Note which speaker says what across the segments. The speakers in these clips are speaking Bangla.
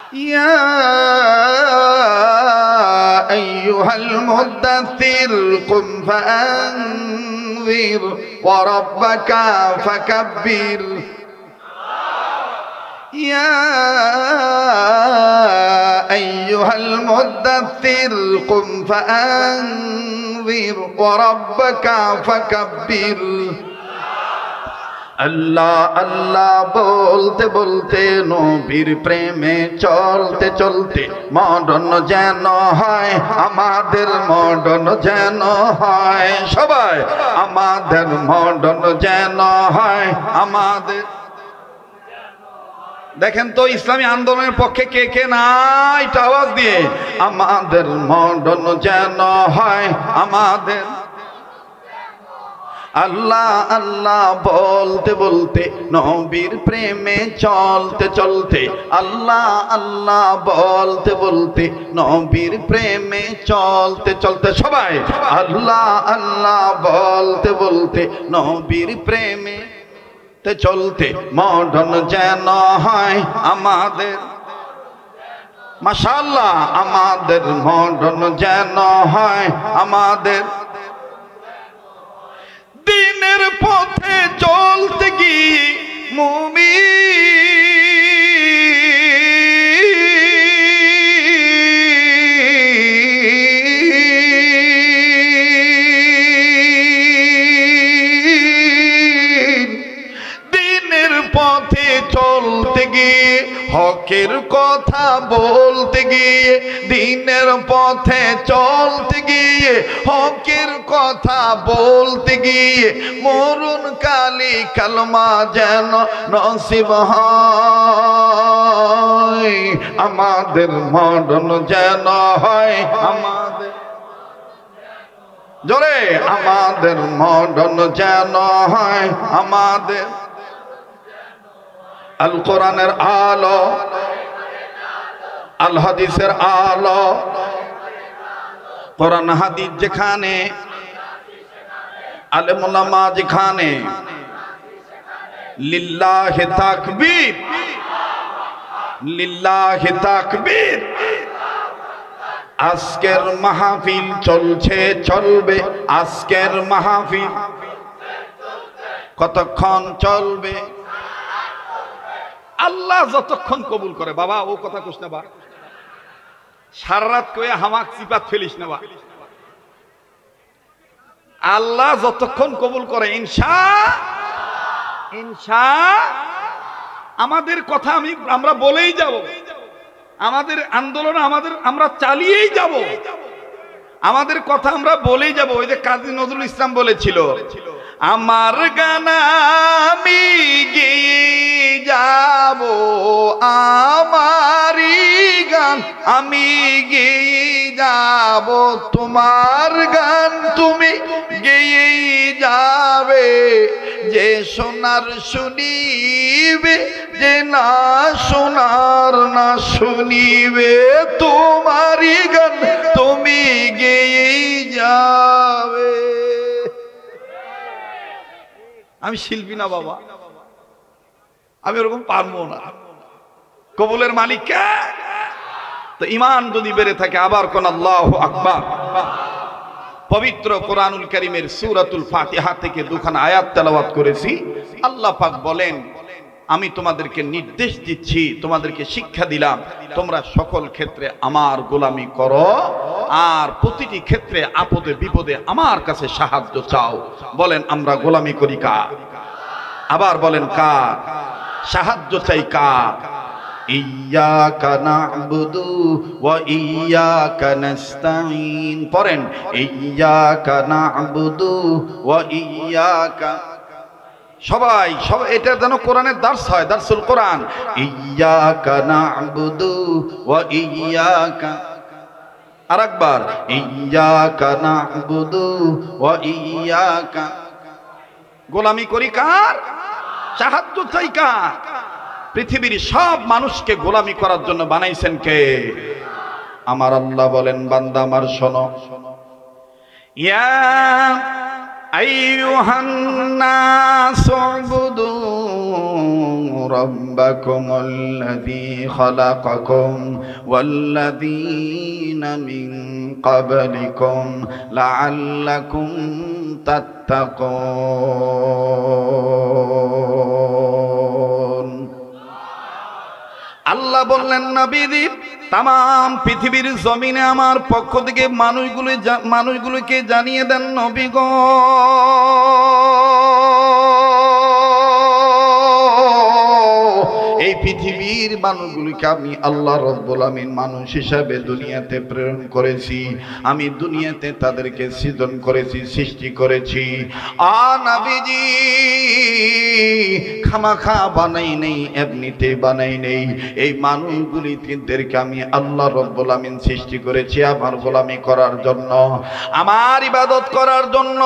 Speaker 1: ইয়া আইয়ুহাল মুদ্দাথির কুম ফাআনযির ওয়া রাব্বাকা ফাকাব্বির। ইয়া আইয়ুহাল মুদ্দাথির কুম ফাআনযির ওয়া রাব্বাকা ফাকাব্বির। আল্লাহ আল্লাহ বলতে বলতে নবীর প্রেমে চলতে চলতে মরণ যেন হয় আমাদের, মরণ যেন হয় সবাই, আমাদের মরণ যেন হয় আমাদের। দেখেন তো ইসলামী আন্দোলনের পক্ষে কে কে নাই, আওয়াজ দিয়ে। আমাদের মরণ যেন হয় আমাদের। আল্লাহ আল্লাহ বলতে বলতে নবীর প্রেমে চলতে চলতে, আল্লাহ আল্লাহ বলতে বলতে নবীর প্রেমে চলতে চলতে সবাই, আল্লাহ আল্লাহ বলতে বলতে নবীর প্রেমে চলতে মরণ যেন হয় আমাদের। মাশাআল্লাহ, আমাদের মরণ যেন হয় আমাদের। দিনের পথে চলতে গিয়ে মুমিন, দিনের পথে চলতে গিয়ে হকের কথা বলতে গিয়ে, দিনের পথে চলতে গিয়ে হকের কথা বলতে গিয়ে মরুন কালি কালমা যেন নসিব হয় আমাদের, মরণ যেন হয় আমাদের। জোরে, আমাদের মরণ যেন হয় আমাদের। আল কোরআনের আলো, আল হাদিসের আলো, কোরআন হাদিস যেখানে, আলেম উলামা যেখানে, লিল্লাহি তাকবীর, লিল্লাহি তাকবীর। আজকের মাহফিল চলছে চলবে, আজকের মাহফিল কতক্ষণ চলবে? আল্লাহ যতক্ষণ কবুল করে। বাবা ও কথা কোস না বা, সারা রাত কয়ে হামাক চিপাত ফেলিস না বা। আল্লাহ যতক্ষণ কবুল করে ইনশা আমাদের কথা আমরা বলেই যাব, আমাদের আন্দোলন আমরা চালিয়েই যাব, আমাদের কথা আমরা বলেই যাব। ওই যে কাজী নজরুল ইসলাম বলেছিল, আমার গান আমি গেয়ে যাব, আমারি গান আমি গেয়ে যাব, তোমার গান তুমি গেয়েই যাবে। যে শোনার শুনিবে, যে না শোনার না শুনিবে, তোমারই গান তুমি গেয়েই যাবে। আমি শিল্পী না বাবা, আমি ওরকম পারবো না। কবুলের মালিক কে? তো ঈমান যদি বেড়ে থাকে, আবার কোন আল্লাহু আকবার। পবিত্র কোরআনুল কারীমের সূরাতুল ফাতিহা থেকে দুখানা আয়াত তেলাওয়াত করেছি। আল্লাহ পাক বলেন, আমি তোমাদেরকে নির্দেশ দিচ্ছি, তোমাদেরকে শিক্ষা দিলাম, তোমরা সকল ক্ষেত্রে আমার গোলামি করো, আর প্রতিটি ক্ষেত্রে আপদে বিপদে আমার কাছে সাহায্য চাও। বলেন আমরা গোলামি করি কার? আবার বলেন কার? সাহায্য চাই কার? ইয়্যাকা না'বুদু ওয়া ইয়্যাকা নাস্তাঈন। পড়েন, ইয়্যাকা না'বুদু ওয়া ইয়্যাকা। সবাই এটা যেন কোরআনের দার্স হয়, দার্সুল কোরআন। ইয়্যাকা না'বুদু ওয়া ইয়্যাকা। আরেকবার, ইয়্যাকা না'বুদু ওয়া ইয়্যাকা। গোলামি করি কার? সাহায্য চাই কার? পৃথিবীর সব মানুষকে গোলামি করার জন্য বানাইছেন কে? আমার আল্লাহ বলেন, বান্দা আমার শোনো, ইয়া আইয়ুহান নাস উবুদু ربكم الذي خلقكم والذين من قبلكم لعلكم تتقون আল্লাহ বললেন নবীজি তাম পৃথিবীর জমিনে আমার পক্ষ থেকে মানুষগুলোকে জানিয়ে দেন নবী গো এই পৃথিবীর মানুষগুলোকে আমি আল্লাহ রাব্বুল আমিন মানুষ হিসাবে দুনিয়াতে প্রেরণ করেছি আমি দুনিয়াতে তাদেরকে সৃজন করেছি সৃষ্টি করেছি নবীজি খামাখা বানাই নেই এমনিতে বানাই নেই এই মানুষগুলিদেরকে আমি আল্লাহ রাব্বুল আমিন সৃষ্টি করেছি আমার গোলামি করার জন্য আমার ইবাদত করার জন্য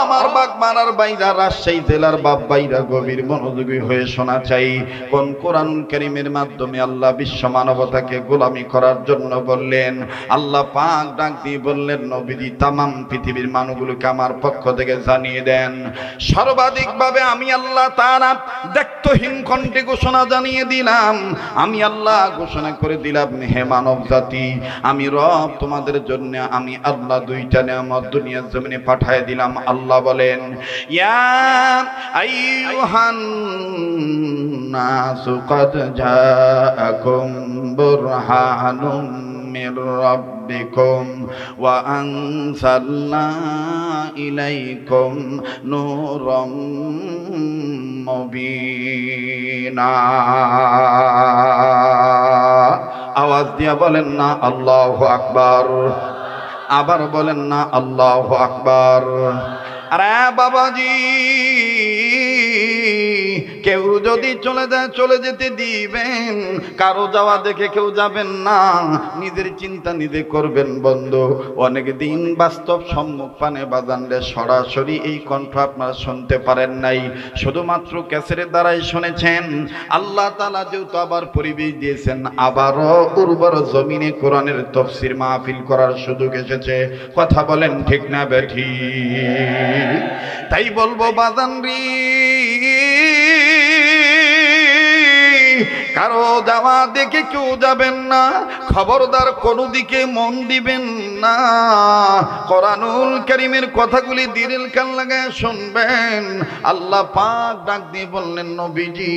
Speaker 1: আমার বাগমারার বাইরা রাজশাহী জেলার বাপ বাইরা গভীর মনোযোগী হয়ে শোনা চাই কোন কোরআন কারীমের মাধ্যমে আল্লাহ বিশ্ব মানবতাকে গোলামি করার জন্য বললেন আল্লাহ পাক ডাক দিয়ে বললেন নবীজি তামাম পৃথিবীর মানুষগুলোকে আমার পক্ষ থেকে জানিয়ে দেন সর্বাধিকভাবে আমি আল্লাহ তাআলা দেখতহীন কণ্ঠে ঘোষণা জানিয়ে দিলাম আমি আল্লাহ ঘোষণা করে দিলাম হে মানব জাতি আমি রব তোমাদের জন্য আমি আল্লাহ দুইটা নিয়ামত দুনিয়ার জমিনে পাঠিয়ে দিলাম আল্লাহ বলেন ইয়া আইয়ুহান নাসু قد جاءكم برهان من ربكم وأنزلنا إليكم نورا مبينا আওয়াজ দিয়া বলেন না আল্লাহু আকবার আবার বলেন না আল্লাহু আকবার আরে বাবাজি কেউ যদি চলে যেতে দিবেন কারো যাওয়া দেখে কেউ যাবেন না নিজের চিন্তা নিজে করবেন বন্ধু অনেক দিন বাস্তব সম্মুখ পানে বাজানলে সরাসরি এই কণ্ঠ আপনারা শুনতে পারেন নাই শুধুমাত্র ক্যাসেটের দ্বারাই শুনেছেন আল্লাহ তাআলা যেহেতু আবার পরিবেশ দিয়েছেন আবারও উর্বর জমিনে কোরআনের তাফসীর মাহফিল করার সুযোগ এসেছে কথা বলেন ঠিক না বেঠি তাই বলবো বাজান রে কারো যাওয়া দেখে কেউ যাবেন না খবরদার কোনো দিকে মন দিবেন না কোরআনুল কারীমের কথাগুলি দিলের কান লাগায় শুনবেন আল্লাহ পাক ডাক দিয়ে বললেন নবীজি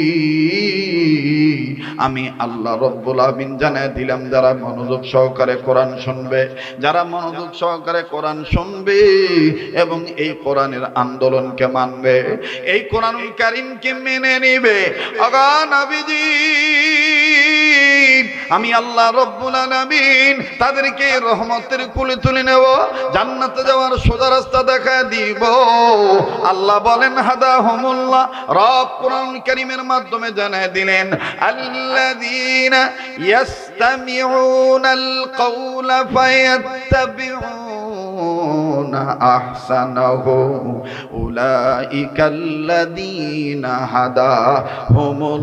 Speaker 1: আমি আল্লাহ রাব্বুল আমিন জানায় দিলাম যারা মনোযোগ সহকারে কোরআন শুনবে যারা মনোযোগ সহকারে কোরআন শুনবে এবং এই কোরআনের আন্দোলনকে মানবে এই কোরআনুল কারীমকে মেনে নেবে আগা নবীজি আমি আল্লাহ রাব্বুল আলামিন তাদেরকে রহমতের কুলে তুলে নেব জান্নাতে যাওয়ার সোজা রাস্তা দেখায় দিব আল্লাহ বলেন হাদাহুমুল্লাহ রব কোরআন কারীমের মাধ্যমে জানায় দিলেন আল্লাযীনা ইয়াসতামিউনাল কাওলা ফায়াত্তাবিউনা আহসানাহু উলাইকাল্লাযীনা হাদাহুমুল্লাহ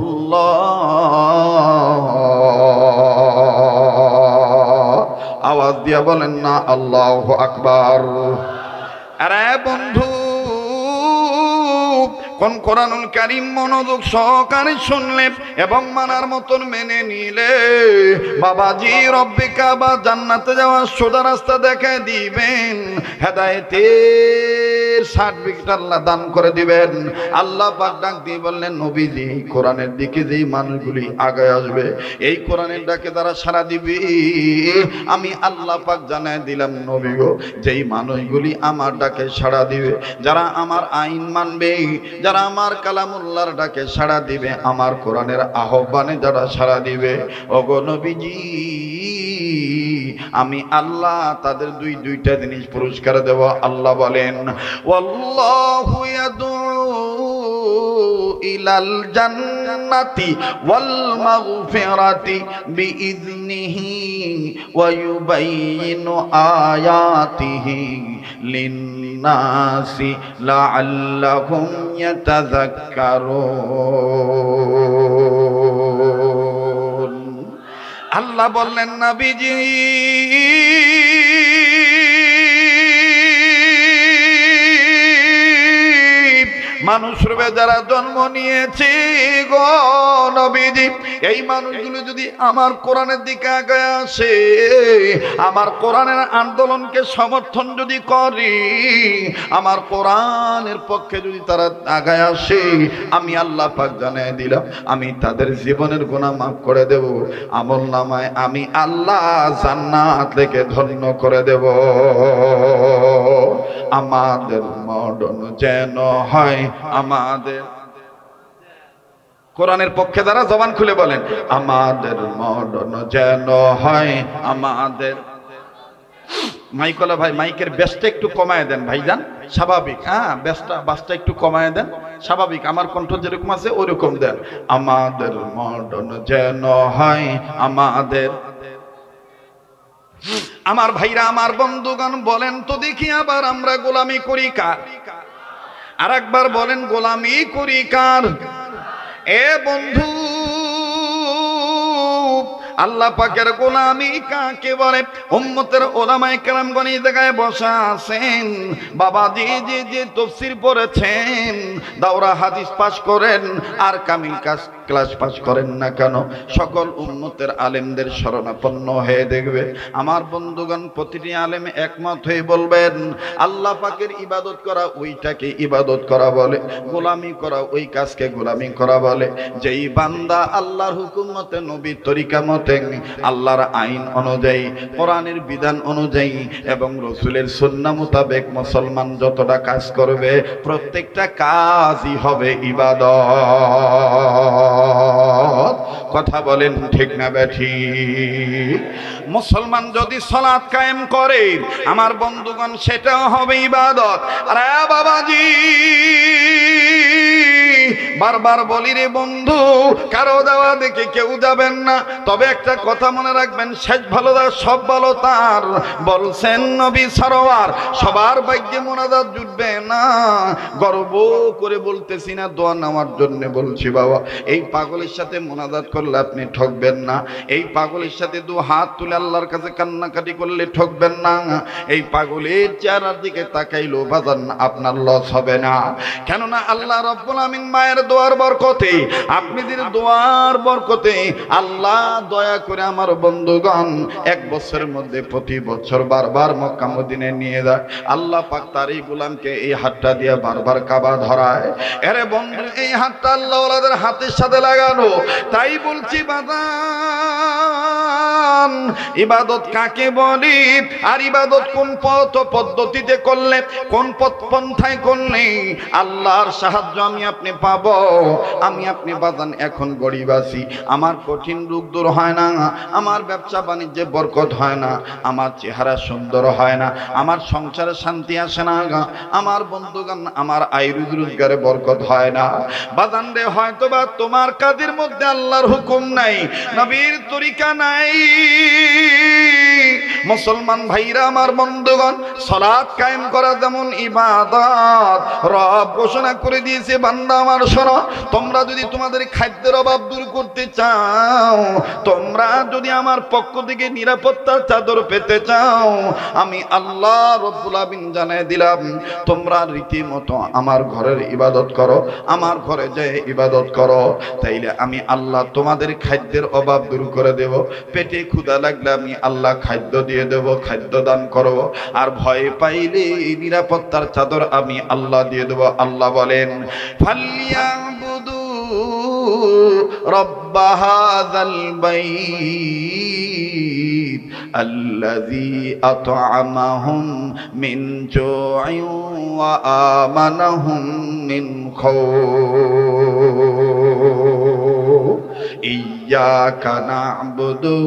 Speaker 1: আওয়াজ দিয়া বলেন না আল্লাহু আকবার আরে বন্ধু কোন কোরআনুল কারীম মনোযোগ সহকারে শুনলে এবং মানার মতন মেনে নিলে বাবাজি রব্বে কাবা জান্নাতে যাওয়ার সোজা রাস্তা দেখায় দিবেন হেদায়েতের সার্টিফিকেট আল্লাহ দান করে দিবেন আল্লাহ পাক ডাক দিয়ে বললেন নবীজি কোরআনের দিকে যেই মানুষগুলি আগায় আসবে এই কোরআনের ডাকে তারা সাড়া দিবে আমি আল্লাহ পাক জানায় দিলাম নবী গো যেই মানুষগুলি আমার ডাকে সাড়া দিবে যারা আমার আইন মানবে যারা আমার কালামুল্লাহর ডাকে সাড়া দিবে আমার কোরআনের আহ্বানে যারা সাড়া দিবে ওগো নবীজি আমি আল্লাহ তাদের দুইটা জিনিস পুরস্কার দেব আল্লাহ বলেন ওয়াল্লাহু ইয়াদউ ইলাল জান্নাতি ওয়াল মাগফিরাতি বিইذনিহি ওয়া ইউবাইয়িনু আয়াতিহি লিন্নাসি লাআল্লাহুম ইয়াতাযাক্কারুন আল্লাহ বললেন নবীজি মানুষ রূপে যারা জন্ম নিয়েছি গো নবীজি, এই মানুষগুলো যদি আমার কোরআনের দিকে আগায় আসে, আমার কোরআনের আন্দোলনকে সমর্থন যদি করি, আমার কোরআনের পক্ষে যদি তারা আগায় আসে, আমি আল্লাহ পাক জানিয়ে দিলাম আমি তাদের জীবনের গুনাহ মাফ করে দেব, আমল নামায় আমি আল্লাহ জান্নাত থেকে ধন্য করে দেব। আমাদের মরণ যেন হয় আমাদের, কোরআনের পক্ষে যারা জবান খুলে বলেন, আমাদের মরণ যেন হয় আমাদের। মাইকলা ভাই মাইকের বেসটা একটু কমায় দেন ভাইজান, স্বাভাবিক, হ্যাঁ বাসটা একটু কমায় দেন, স্বাভাবিক আমার কণ্ঠ যেরকম আছে ওরকম দেন। আমাদের মরণ যেন হয় আমাদের। আমার ভাইরা, আমার বন্ধুগণ, বলেন তো দেখি আবার আমরা গোলামি করি কার? আর একবার বলেন, গোলামি করি কার? এ বন্ধু, আল্লাহ পাকের গোলামি কাকে বলে? উম্মতের ওলামায়ে কেরামগণ এই জায়গায় বসা আছেন, বাবাজি যে তাফসীর পড়েছেন, দাওরা হাদিস পাশ করেন আর কামিল ক্লাস পাশ করেন না কেন, সকল উম্মতের আলেমদের শরণাপন্ন হয়ে দেখবে আমার বন্ধুগণ, প্রতিটি আলেম একমত হয়ে বলবেন আল্লাহ পাকের ইবাদত করা ওইটাকে ইবাদত করা বলে, গোলামি করা ওই কাজকে গোলামি করা বলে। যেই বান্দা আল্লাহর হুকুম মতে, নবীর তরিকা মতে, আল্লাহর আইন অনুযায়ী, কোরআনের বিধান অনুযায়ী এবং রাসূলের সুন্নাহ মোতাবেক মুসলমান যতটা কাজ করবে, প্রত্যেকটা কাজই হবে ইবাদত। কথা বলেন ঠিক না বেঠিক? মুসলমান যদি সালাত কায়েম করে আমার বন্ধুগণ, সেটাও হবে ইবাদত। আরে বাবাজি, বারবার বলি রে বন্ধু, কারো দেওয়া দেখে কেউ যাবেন না, তবে একটা কথা মনে রাখবেন, শেষ ভালো তার সব ভালো তার, বলছেন নবী সরওয়ার। সবার ভাগ্যে মোনাজাত জুটবে না, গর্ব করে বলতেছি না, দোয়া নেওয়ার জন্য বলছি বাবা। এই পাগলের সাথে মোনাজাত করলে আপনি ঠকবেন না, এই পাগলের সাথে দু হাত তুলে আল্লাহর কাছে কান্নাকাটি করলে ঠকবেন না, এই পাগলের চেহারার দিকে তাকাইলো বাজান আপনার লস হবে না। কেননা আল্লাহ রাব্বুল আমিন মায়ের দোয়ার বরকতে, আপনাদের দোয়ার বরকতে আল্লাহ দয়া করে আমার বন্ধুগণ এক বছরের মধ্যে প্রতি বছর বারবার মক্কা মদিনায় নিয়ে যায়। আল্লাহ পাক তার এই গোলামকে এই হাতটা দিয়ে বারবার কাবা ধরায়। আরে বন্ধু, এই হাতটা আল্লাহ ওয়ালাদের হাতের সাথে লাগানো। তাই বলছি বাদান, ইবাদত কাকে বলি? আর ইবাদত কোন পদ্ধতিতে করলে, কোন পন্থায় করলে আল্লাহর সাহায্য আমি আপনি পাবো? আমি আপনি বাজান এখন গরিব আছি, আমার কঠিন রোগ দূর হয় না, আমার ব্যবসা বাণিজ্যে বরকত হয় না, আমার চেহারা সুন্দর হয় না, আমার সংসারে শান্তি আসে না, আমার বন্ধুগণ আমার আয় রোজগারে বরকত হয় না। বাজান রে, হয়তো বা তোমার কাজের মধ্যে আল্লাহর হুকুম নাই, নবীর তরিকা নাই। মুসলমান ভাইরা আমার বন্ধুগণ, সালাত কায়েম করা যেমন ইবাদত, রব ঘোষণা করে দিয়েছে, বান্দা আমার শোনো, তোমরা যদি তোমাদের খাদ্যের অভাব দূর করতে চাও, তোমরা যদি আমার পক্ষ থেকে নিরাপত্তার চাদর পেতে চাও, আমি আল্লাহ রব্বুল আমিন জানিয়ে দিলাম, তোমরা রীতিমতো আমার ঘরের ইবাদত করো, আমার ঘরে যেয়ে ইবাদত করো, তাইলে আমি আল্লাহ তোমাদের খাদ্যের অভাব দূর করে দেব। পেটে ক্ষুধা লাগলে আমি আল্লাহ খাদ্য দিয়ে দেব, খাদ্য দান করব। আর ভয় পাইলে নিরাপত্তার চাদর আমি আল্লাহ দিয়ে দেব। আল্লাহ বলেন, ফালিয়াবুদু রব্ব হাযাল বাইত আল্লাযী আত'আমাহুম মিন জু'ইন ওয়া আমানাহুম মিন খাউফ। ইয়্যাকা না'বুদু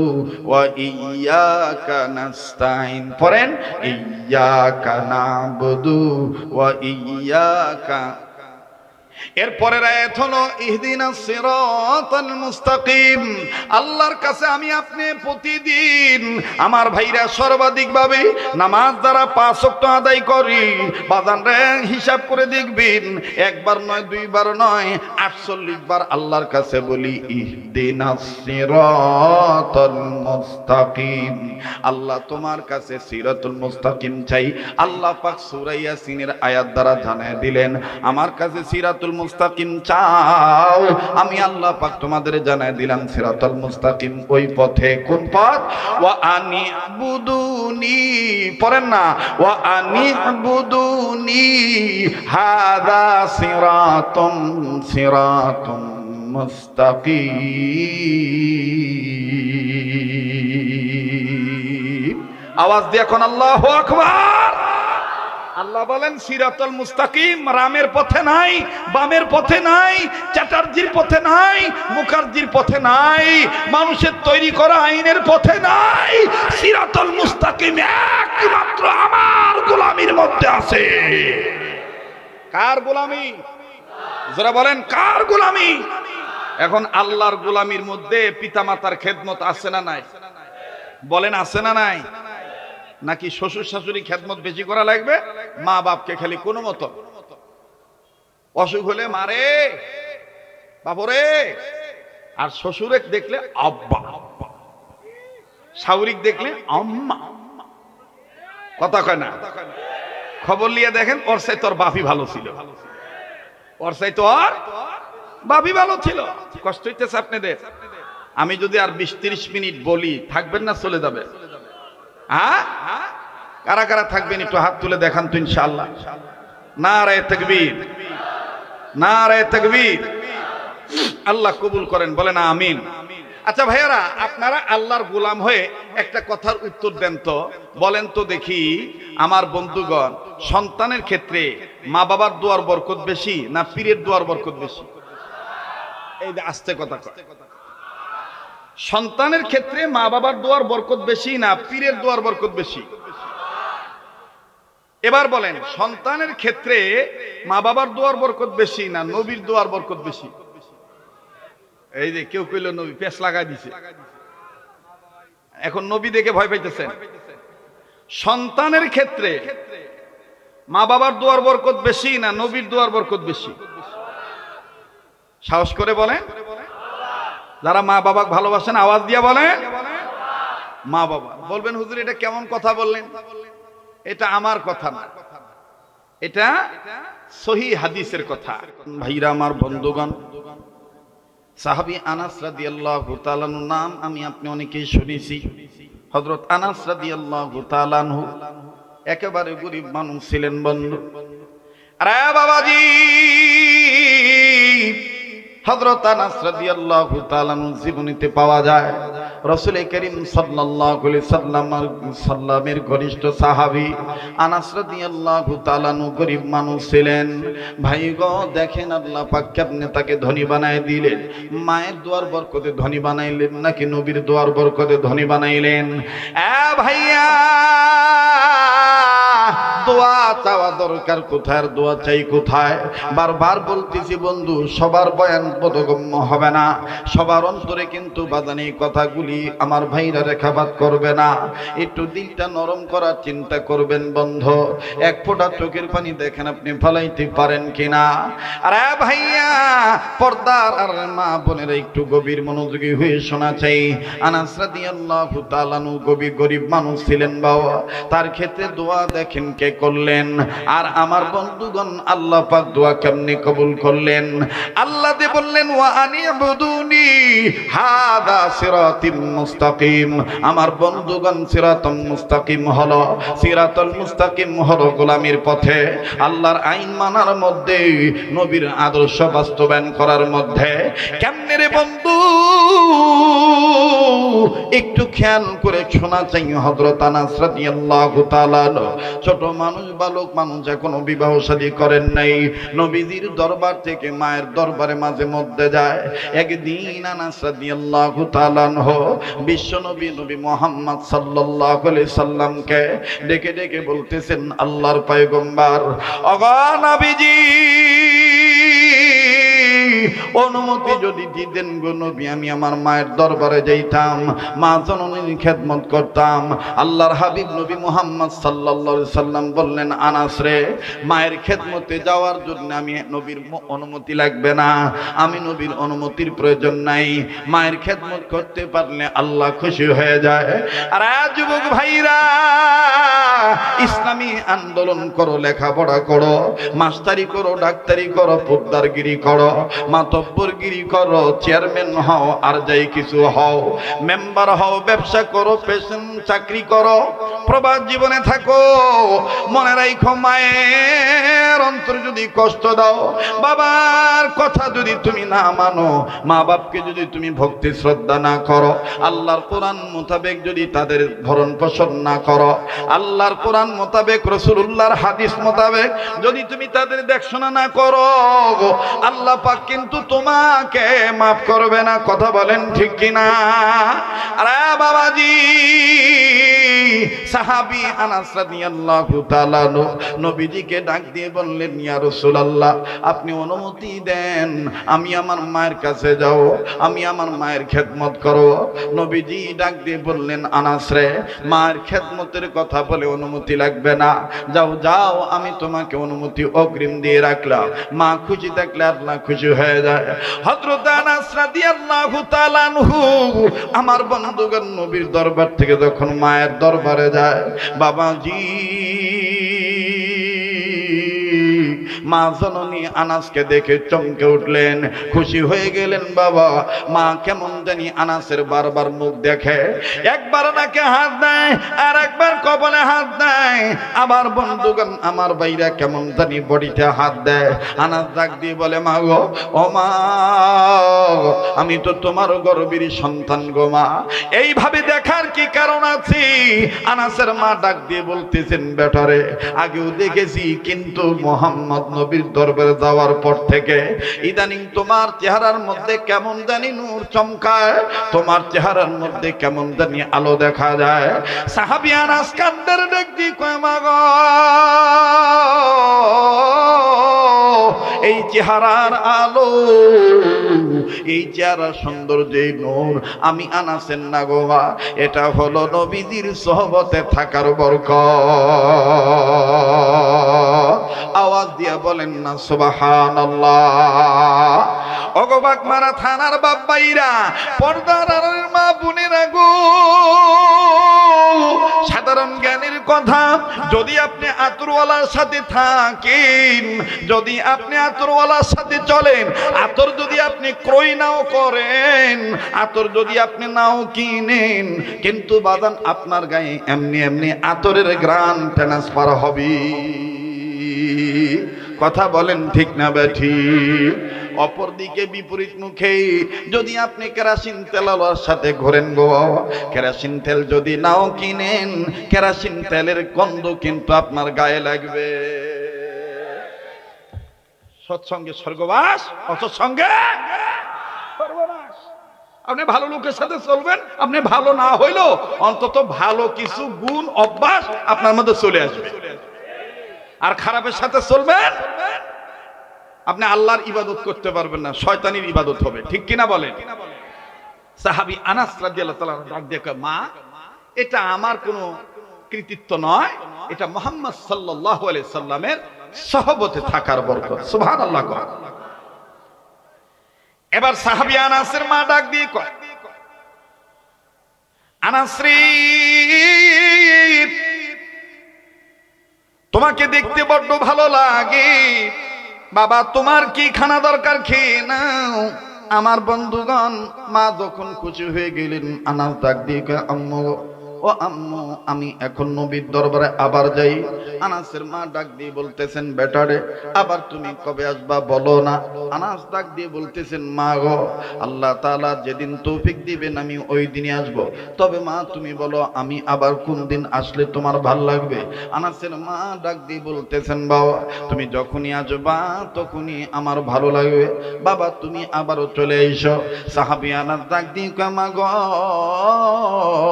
Speaker 1: ওয়া ইয়্যাকা নাস্তাঈন। পড়েন, ইয়্যাকা না'বুদু ওয়া ইয়্যাকা। এরপরের আয়াত হলো ইহদিনাস সিরাতাল মুস্তাকিম। আল্লাহর কাছে আমি আপনি প্রতিদিন আমার ভাইরা সর্বাধিকভাবে নামাজ দ্বারা 5 ওয়াক্ত আদায় করি। বাজান রে হিসাব করে দেখবেন, একবার নয়, দুইবার নয়, 48 বার আল্লাহর কাছে বলি ইহদিনাস সিরাতাল মুস্তাকিম। আল্লাহ তোমার কাছে সিরাতুল মুস্তাকিম চাই। আল্লাহ পাক সূরা ইয়াসিনের আয়াত দ্বারা জানায় দিলেন, আমার কাছে সিরাতুল মুস্তাকিম চাও, আমি আল্লাহ পাক তোমাদের জানায় দিলাম সিরাতুল মুস্তাকিম ওই পথে। কোন পথ? ওয়া আনিবুদুনি, পড়েন না, ওয়া আনিবুদুনি হাযা সিরাতুন মুস্তাকিম। আওয়াজ দিয়ে এখন আল্লাহু আকবার। আল্লাহ বলেন সিরাতুল মুস্তাকিম রামের পথে নাই, বামের পথে নাই, চ্যাটার্জির পথে নাই, মুখার্জির পথে নাই, মানুষের তৈরি করা আইনের পথে নাই। সিরাতুল মুস্তাকিম একমাত্র আমার গোলামির মধ্যে আছে। কার গোলামি? যারা বলেন কার গোলামি? এখন আল্লাহর গোলামির মধ্যে পিতামাতার খেদমত আছে না নাই? বলেন আছে না নাই? নাকি শ্বশুর শাশুড়ি খেদমত বেশি করা লাগবে? মা বাপকে খালি কোনো মতো অসুখ হলে মারে বাপরে, আর শ্বশুরে দেখলে আব্বা, শাশুড়ি দেখলে আম্মা। কথা কয় না? খবর নিয়ে দেখেন, ওর চাই তোর বাপি ভালো ছিল, ওর চাই তোর বাপি ভালো ছিল। কষ্ট হইতেছে আপনাদের? আমি যদি আর 20-30 মিনিট বলি থাকবেন না চলে যাবে? হ্যাঁ, কারা কারা থাকবেন একটু হাত তুলে দেখান তো ইনশাআল্লাহ। নারায়ে তাকবীর, নারায়ে তাকবীর। আল্লাহ কবুল করেন, বলেন আমিন। আচ্ছা ভাইয়ারা, আপনারা আল্লাহর গোলাম হয়ে একটা কথার উত্তর দেন তো, বলেন তো দেখি আমার বন্ধুগণ, সন্তানের ক্ষেত্রে মা বাবার দোয়ার বরকত বেশি না পীরের দোয়ার বরকত বেশি? এই যে আস্তে কথা কয়। সন্তানের ক্ষেত্রে মা বাবার দোয়ার বরকত বেশি না পীরের দোয়ার বরকত বেশি? এবার বলেন, সন্তানের ক্ষেত্রে মা বাবার দোয়ার বরকত বেশি না নবীর দোয়ার বরকত বেশি? এই যে কেউ কইল নবী, পেছ লাগাই দিছে, এখন নবী দেখে ভয় পাইতেছেন। সন্তানের ক্ষেত্রে মা বাবার দোয়ার বরকত বেশি না নবীর দোয়ার বরকত বেশি? সাহস করে বলেন। যারা মা বাবা ভালোবাসেন আওয়াজ দিয়া বলেন মা বাবা। বলবেন হুজুর এটা কেমন কথা বললেন? এটা আমার কথা না, এটা সহিহ হাদিসের কথা। ভাইরা আমার বন্ধুগণ, সাহাবী আনাস রাদিয়াল্লাহু তাআলা নাম আমি আপনি অনেকেই শুনেছি। হযরত আনাস রাদিয়াল্লাহু তাআলা একেবারে গরীব মানুষ ছিলেন বন্ধু। আরে বাবাজি, হযরত আনাস রাদিয়াল্লাহু তাআলা জীবনীতে পাওয়া যায় রাসূল করিম সাল্লাল্লাহু আলাইহি সাল্লামের ঘনিষ্ঠ সাহাবী আনাস রাদিয়াল্লাহু তাআলা গরীব মানুষ ছিলেন। ভাই গো দেখেন আল্লাহ পাক কেমনে তাকে ধনী বানায় দিলেন। মায়ের দোয়ার বরকতে ধনী বানাইলেন নাকি নবীর দোয়ার বরকতে ধনী বানাইলেন? ভাইয়া, দোয়া চাওয়া দরকার কোথায়, দোয়া চাই কোথায়? বারবার বলতেছি বন্ধু, সবার বয়ান বোধগম্য হবে না, সবার অন্তরে কিন্তু বাদানি কথাগুলি আমার ভাইরা রেখাপাত করবে না। একটু দিলটা নরম করার চিন্তা করবেন বন্ধু। এক ফোঁটা চোখের পানি দেখেন আপনি ফলাইতে পারেন কিনা। আরে ভাইয়া, পর্দার আর মা বোনেরা একটু গভীর মনোযোগী হয়ে শোনা চাই। আনাস রাদিয়াল্লাহু তাআলা গরিব মানুষ ছিলেন বাবা, তার ক্ষেত্রে দোয়া দেখেন কে করলেন। আর আমার বন্ধুগণ, আল্লাহ পাক দোয়া কেমনে কবুল করলেন? আল্লাহ দে বললেন ওয়া আনিবুদুনি হাদা সিরাতুল মুস্তাকিম। আমার বন্ধুগণ, সিরাতুল মুস্তাকিম হলো, সিরাতুল মুস্তাকিম হলো গোলামির পথে, আল্লাহর আইন মানার মধ্যে, নবীর আদর্শ বাস্তবায়ন করার মধ্যে। কেমনে রে বন্ধু? একটু খেয়াল করে শোনা চাই। হযরত আনাস রাদিয়াল্লাহু তাআলা ছোট মানুষ, বালক মানুষ, এখনো বিবাহ শাদী করেন নাই, নবীজির দরবার থেকে মায়ের দরবারে মাঝে মধ্যে যায়। একদিন আনাস রাদিয়াল্লাহু তাআলা বিশ্ব নবী মুহাম্মদ সাল্লাল্লাহু আলাইহি সাল্লামকে ডেকে ডেকে বলতেছেন, আল্লাহর পয়গম্বর, ওগো নবীজি, অনুমতি যদি দিতেন গো নবী, আমি আমার মায়ের দরবারে যাইতাম, মা জননীর খেদমত করতাম। আল্লাহর হাবিব নবী মুহাম্মদ সাল্লাল্লাহু আলাইহি সাল্লাম বললেন, আনাস রে, মায়ের খেদমতে যাওয়ার জন্য আমি নবীর অনুমতি লাগবে না, আমি নবীর অনুমতির প্রয়োজন নাই। মায়ের খেদমত করতে পারলে আল্লাহ খুশি হয়ে যায়। আর যুবক ভাইরা, ইসলামী আন্দোলন করো, লেখাপড়া করো, মাস্টারি করো, ডাক্তারি করো, পোদ্দারগিরি করো, মাতব্বরগিরি করো, চেয়ারম্যান হও, আর যাই কিছু হও, মেম্বার হও, ব্যবসা করো, পেশন চাকরি করো, প্রবাস জীবনে থাকো, মনে রাখো মায়ের অন্তর যদি কষ্ট দাও, বাবার কথা যদি তুমি না মানো, মা বাপকে যদি তুমি ভক্তি শ্রদ্ধা না করো, আল্লাহর কোরআন মোতাবেক যদি তাদের ভরণ পোষণ না করো, আল্লাহর কোরআন মোতাবেক, রাসূলুল্লাহর হাদিস মোতাবেক যদি তুমি তাদের দেখশোনা না করো, আল্লাহ পাক কিন্তু তোমাকে মাফ করবে না। কথা বলেন ঠিক কিনা? আরে বাবাজি, সাহাবী আনাস রাদিয়াল্লাহু তাআলা নবীজিকে ডাক দিয়ে বললেন, ইয়া রাসূলুল্লাহ, আপনি অনুমতি দেন, আমি আমার মায়ের কাছে যাও, আমি আমার মায়ের খেদমত করব। নবীজি ডাক দিয়ে বললেন, আনাস রে, মায়ের খেদমতের কথা বলে অনুমতি লাগবে না, যাও যাও, আমি তোমাকে অনুমতি অগ্রিম দিয়ে রাখলাম। মা খুশি থাকলে আল্লাহ খুশি হয়ে যায়। হযরত আনাস রাদিয়াল্লাহু তাআলা আনহু আমার বন্ধুগণ নবীর দরবার থেকে যখন মায়ের দরবারে যায়, বাবাজি, মা জননী আনাসকে দেখে চমকে উঠলেন, খুশি হয়ে গেলেন। বাবা, মা কেমন জানি আনাসের বারবার মুখ দেখে, একবার নাকে হাত দেয়, আর একবার কপালে হাত দেয়, আবার বন্ধুগণ আমার ভাইরা কেমন জানি বডিতে হাত দেয়। আনাস ডাক দিয়ে বলে, মা গো, ও মা, আমি তো তোমার গর্বের সন্তান গো মা, এইভাবে দেখার কি কারণ আছে? আনাসের মা ডাক দিয়ে বলতেছেন, বেটারে, আগেও দেখেছি, কিন্তু মোহাম্মদ নবীর দরবারে যাওয়ার পর থেকে ইদানিং তোমার চেহারার মধ্যে কেমন জানি নূর চমকায়, তোমার চেহারার মধ্যে কেমন জানি আলো দেখা যায়। সাহাবী আনাস কান্দের ডাক দিয়ে কয়, মা গো, এই চেহারার আলো, এই চেহারার সৌন্দর্য, এই নূর আমি আনাসের না গো মা, এটা হলো নবীজির সোহবতে থাকার বরকত। আওয়াজ দিয়া বলেন না সুবহানাল্লাহ। অগবাক মারা থানার বাপ্পাইরা, পর্দার আড়ালের মা বোনেরা গো, সাধারণ জ্ঞানের কথা, যদি আপনি আতরওয়ালার সাথে থাকেন, যদি আপনি আতরওয়ালার সাথে চলেন, আতর যদি আপনি ক্রয় নাও করেন, আতর যদি আপনি নাও কিনেন, কিন্তু বাদান আপনার গায়ে এমনি এমনি আতরের ঘ্রাণ ট্রান্সফার হবে। কথা বলেন ঠিক না বেঠি? অপরদিকে বিপরীত মুখে যদি আপনি কেরাসিন তেলের সাথে ঘোরেন গো, কেরাসিন তেল যদি নাও কিনেন, কেরাসিন তেলের গন্ধ কিন্তু আপনার গায়ে লাগবে। সৎসঙ্গে স্বর্গবাস, অসৎসঙ্গে সর্বনাশ। আপনি ভালো লোকের সাথে চলবেন, আপনি ভালো না হইলেও অন্তত ভালো কিছু গুণ অভ্যাস আপনার মধ্যে চলে আসবে। আর খারাপের সাথে চলবেন, আপনি আল্লাহর ইবাদত করতে পারবেন না, শয়তানির ইবাদত হবে। ঠিক কিনা বলেন? সাহাবী আনাস রাদিয়াল্লাহু তাআলা ডাক দিয়ে কয়, মা, এটা আমার কোনো কৃতিত্ব নয়, এটা মুহাম্মদ সাল্লাল্লাহু আলাইহি সাল্লামের সহবতে থাকার বরকত। সুবহানাল্লাহ। এবার সাহাবী আনাসের মা ডাক দিয়ে কয়, আনাস রে, তোমাকে দেখতে বড্ড ভালো লাগে, বাবা তোমার কি খানা দরকার, খেয়ে নাও। আমার বন্ধুগণ, মা যখন খুশি হয়ে গেলেন, আনাস ডাক দিয়ে কয়, আম্মু, ও আম্মু, আমি এখন নবীর দরবারে আবার যাই। আনাসের মা ডাক দিয়ে বলতেছেন, বেটারে, আবার তুমি কবে আসবা বলো না। আনাস ডাক দিয়ে বলতেছেন, মা গো, আল্লাহ তাআলা যেদিন তৌফিক দিবেন আমি ওই দিনই আসব, তবে মা তুমি বলো আমি আবার কোন দিন আসলে তোমার ভাল লাগবে। আনাসের মা ডাক দিয়ে বলতেছেন, বাবা তুমি যখনই আসবা তখনই আমার ভালো লাগবে, বাবা তুমি আবারও চলে এসো। সাহাবী আনাস ডাক দিয়ে কয়, মা গো,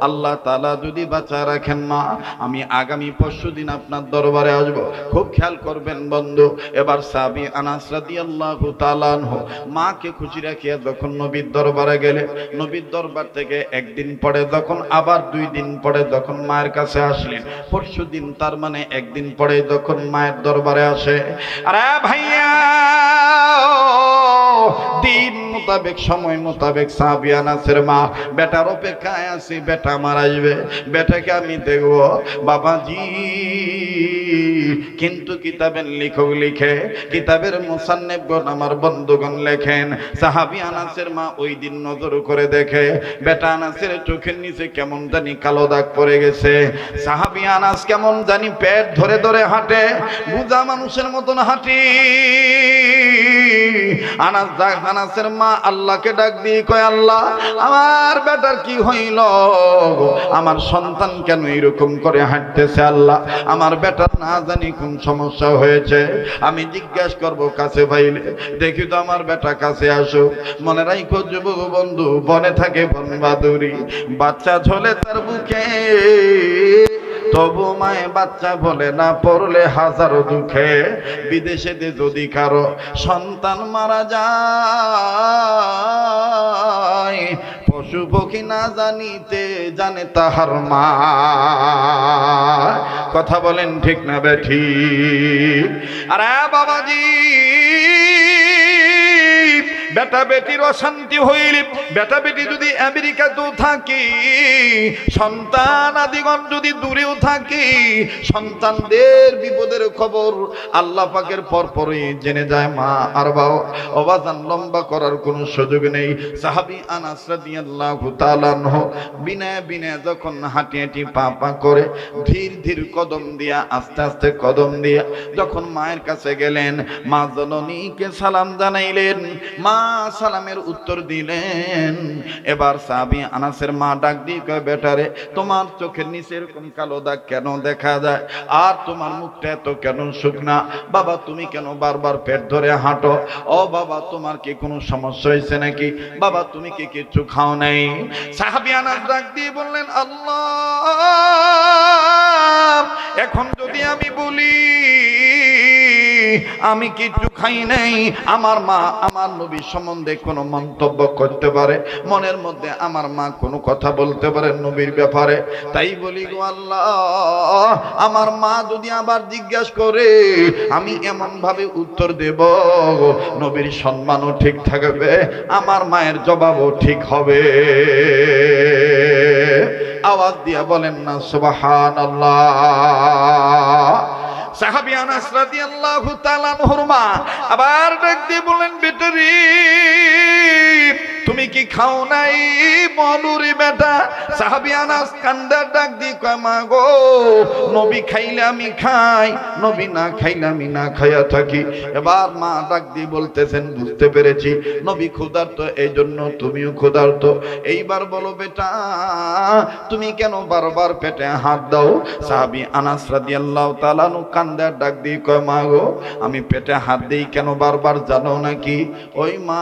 Speaker 1: আল্লাহ তাআলা যদি বাঁচা রাখেন মা, আমি আগামী পরশুদিন আপনার দরবারে আসব। খুব খেয়াল করবেন বন্ধু। এবার সাহাবী আনাস রাদিয়াল্লাহু তাআলা আনহু মাকে খুশি রাখিয়া যখন নবীর দরবারে গেলে, নবীর দরবার থেকে একদিন পরে যখন আবার 2 দিন পরে যখন মায়ের কাছে আসলেন, পরশুদিন তার মানে একদিন পরে যখন মায়ের দরবারে আসে, আরে ভাইয়া দিন মোতাবেক সময় মোতাবেক সাহাবী আনাসের মা বেটার অপেক্ষায় আছে, বেটা আমার আসবে, বেটাকে আমি দেখব বাবাজি। কিন্তু কিতাবের লেখক লিখে, কিতাবের মুসান্নিফগণ আমার বন্ধুগণ লেখেন, সাহাবী আনাসের মা ওই দিন নজর করে দেখে বেটা আনাসের চোখের নিচে কেমন জানি কালো দাগ পড়ে গেছে। সাহাবী আনাস কেমন জানি পেট ধরে ধরে হাঁটে, বুঝা মানুষের মতন হাঁটি। আনাসের মা আল্লাহকে ডাক দিয়ে কয়, আল্লাহ আমার বেটার কি হইল, আমার সন্তান কেন এরকম করে হাঁটতেছে, আল্লাহ আমার বেটার না জানি কোন সমস্যা হয়েছে, আমি জিজ্ঞাসা করব কাছে পাইলে, দেখি তো আমার বেটা কাছে আসো। মনে রাখো যুবক বন্ধু, বনে থাকে বনবাদুরি, বাচ্চা ঝোলে তার বুকে, তবু মায়ে বাচ্চা বলে না, পড়লে হাজারো দুঃখে। বিদেশে যদি কারো সন্তান মারা যায়, পশু পক্ষী না জানিতে জানে তাহার মা। কথা বলেন ঠিক না বেঠিক? আরে বাবাজি, বেটা বেটির অশান্তি হইলে, বেটা বেটি যদি আমেরিকাতেও থাকি, সন্তান আদিগণ যদি দূরেও থাকি, সন্তানদের বিপদের খবর আল্লাহ পাকের পরপরই জেনে যায় মা আর বাবা। অবাজান লম্বা করার কোনো সুযোগ নেই। সাহাবী আনাস রাদিয়াল্লাহু তাআলা আনহু বিনয় বিনয় যখন হাঁটি হাঁটি পা পা করে, ধীর ধীর কদম দিয়া, আস্তে আস্তে কদম দিয়া যখন মায়ের কাছে গেলেন, মা জননীকে সালাম জানাইলেন, মা সালামের উত্তর দিলেন। এবার সাহাবী আনাসের মা ডাক দিয়ে কয়, বেটারে তোমার চোখের নিচে এরকম কালো দাগ কেন দেখা যায়, আর তোমার মুখটা এত কেন শুকনা, বাবা তুমি কেন বারবার পেট ধরে হাঁটো, ও বাবা তোমার কি কোনো সমস্যা হয়েছে নাকি, বাবা তুমি কি কিছু খাও নাই? সাহাবী আনাস ডাক দিয়ে বললেন, আল্লাহ এখন যদি আমি বলি আমি কিছু খাই নাই, আমার মা আমার নবী সম্বন্ধে কোনো মন্তব্য করতে পারে, মনের মধ্যে আমার মা কোনো কথা বলতে পারে নবীর ব্যাপারে, তাই বলি গো আল্লাহ, আমার মা যদি আবার জিজ্ঞাসা করে আমি এমন ভাবে উত্তর দেব নবীর সম্মানও ঠিক থাকবে, আমার মায়ের জবাবও ঠিক হবে। আওয়াজ দিয়া বলেন না সুবহানাল্লাহ। সাহাবী আনাস রাদিয়াল্লাহু তাআলা আনহুর মা আবার ডাক দিয়ে বলেন, বেটারি তুমি কি খাও নাই বলুরি বেটা? সাহাবী আনাস কান্দার ডাক দিয়ে কয়, মা গো নবী খাইলে আমি খাই, নবী না খাইলে আমি না খাইয়া থাকি। এবার মা ডাক দিয়ে বলতেছেন, বুঝতে পেরেছি নবী ক্ষুধার্ত, এই জন্য তুমিও ক্ষুধার্ত। এইবার বলো বেটা তুমি কেন বারবার পেটে হাত দাও? সাহাবী আনাস রাদিয়াল্লাহু তাআলা আনহু কান্দার ডাক দিয়ে কয়, মা গো আমি পেটে হাত দেই কেন বারবার জানো নাকি? ওই মা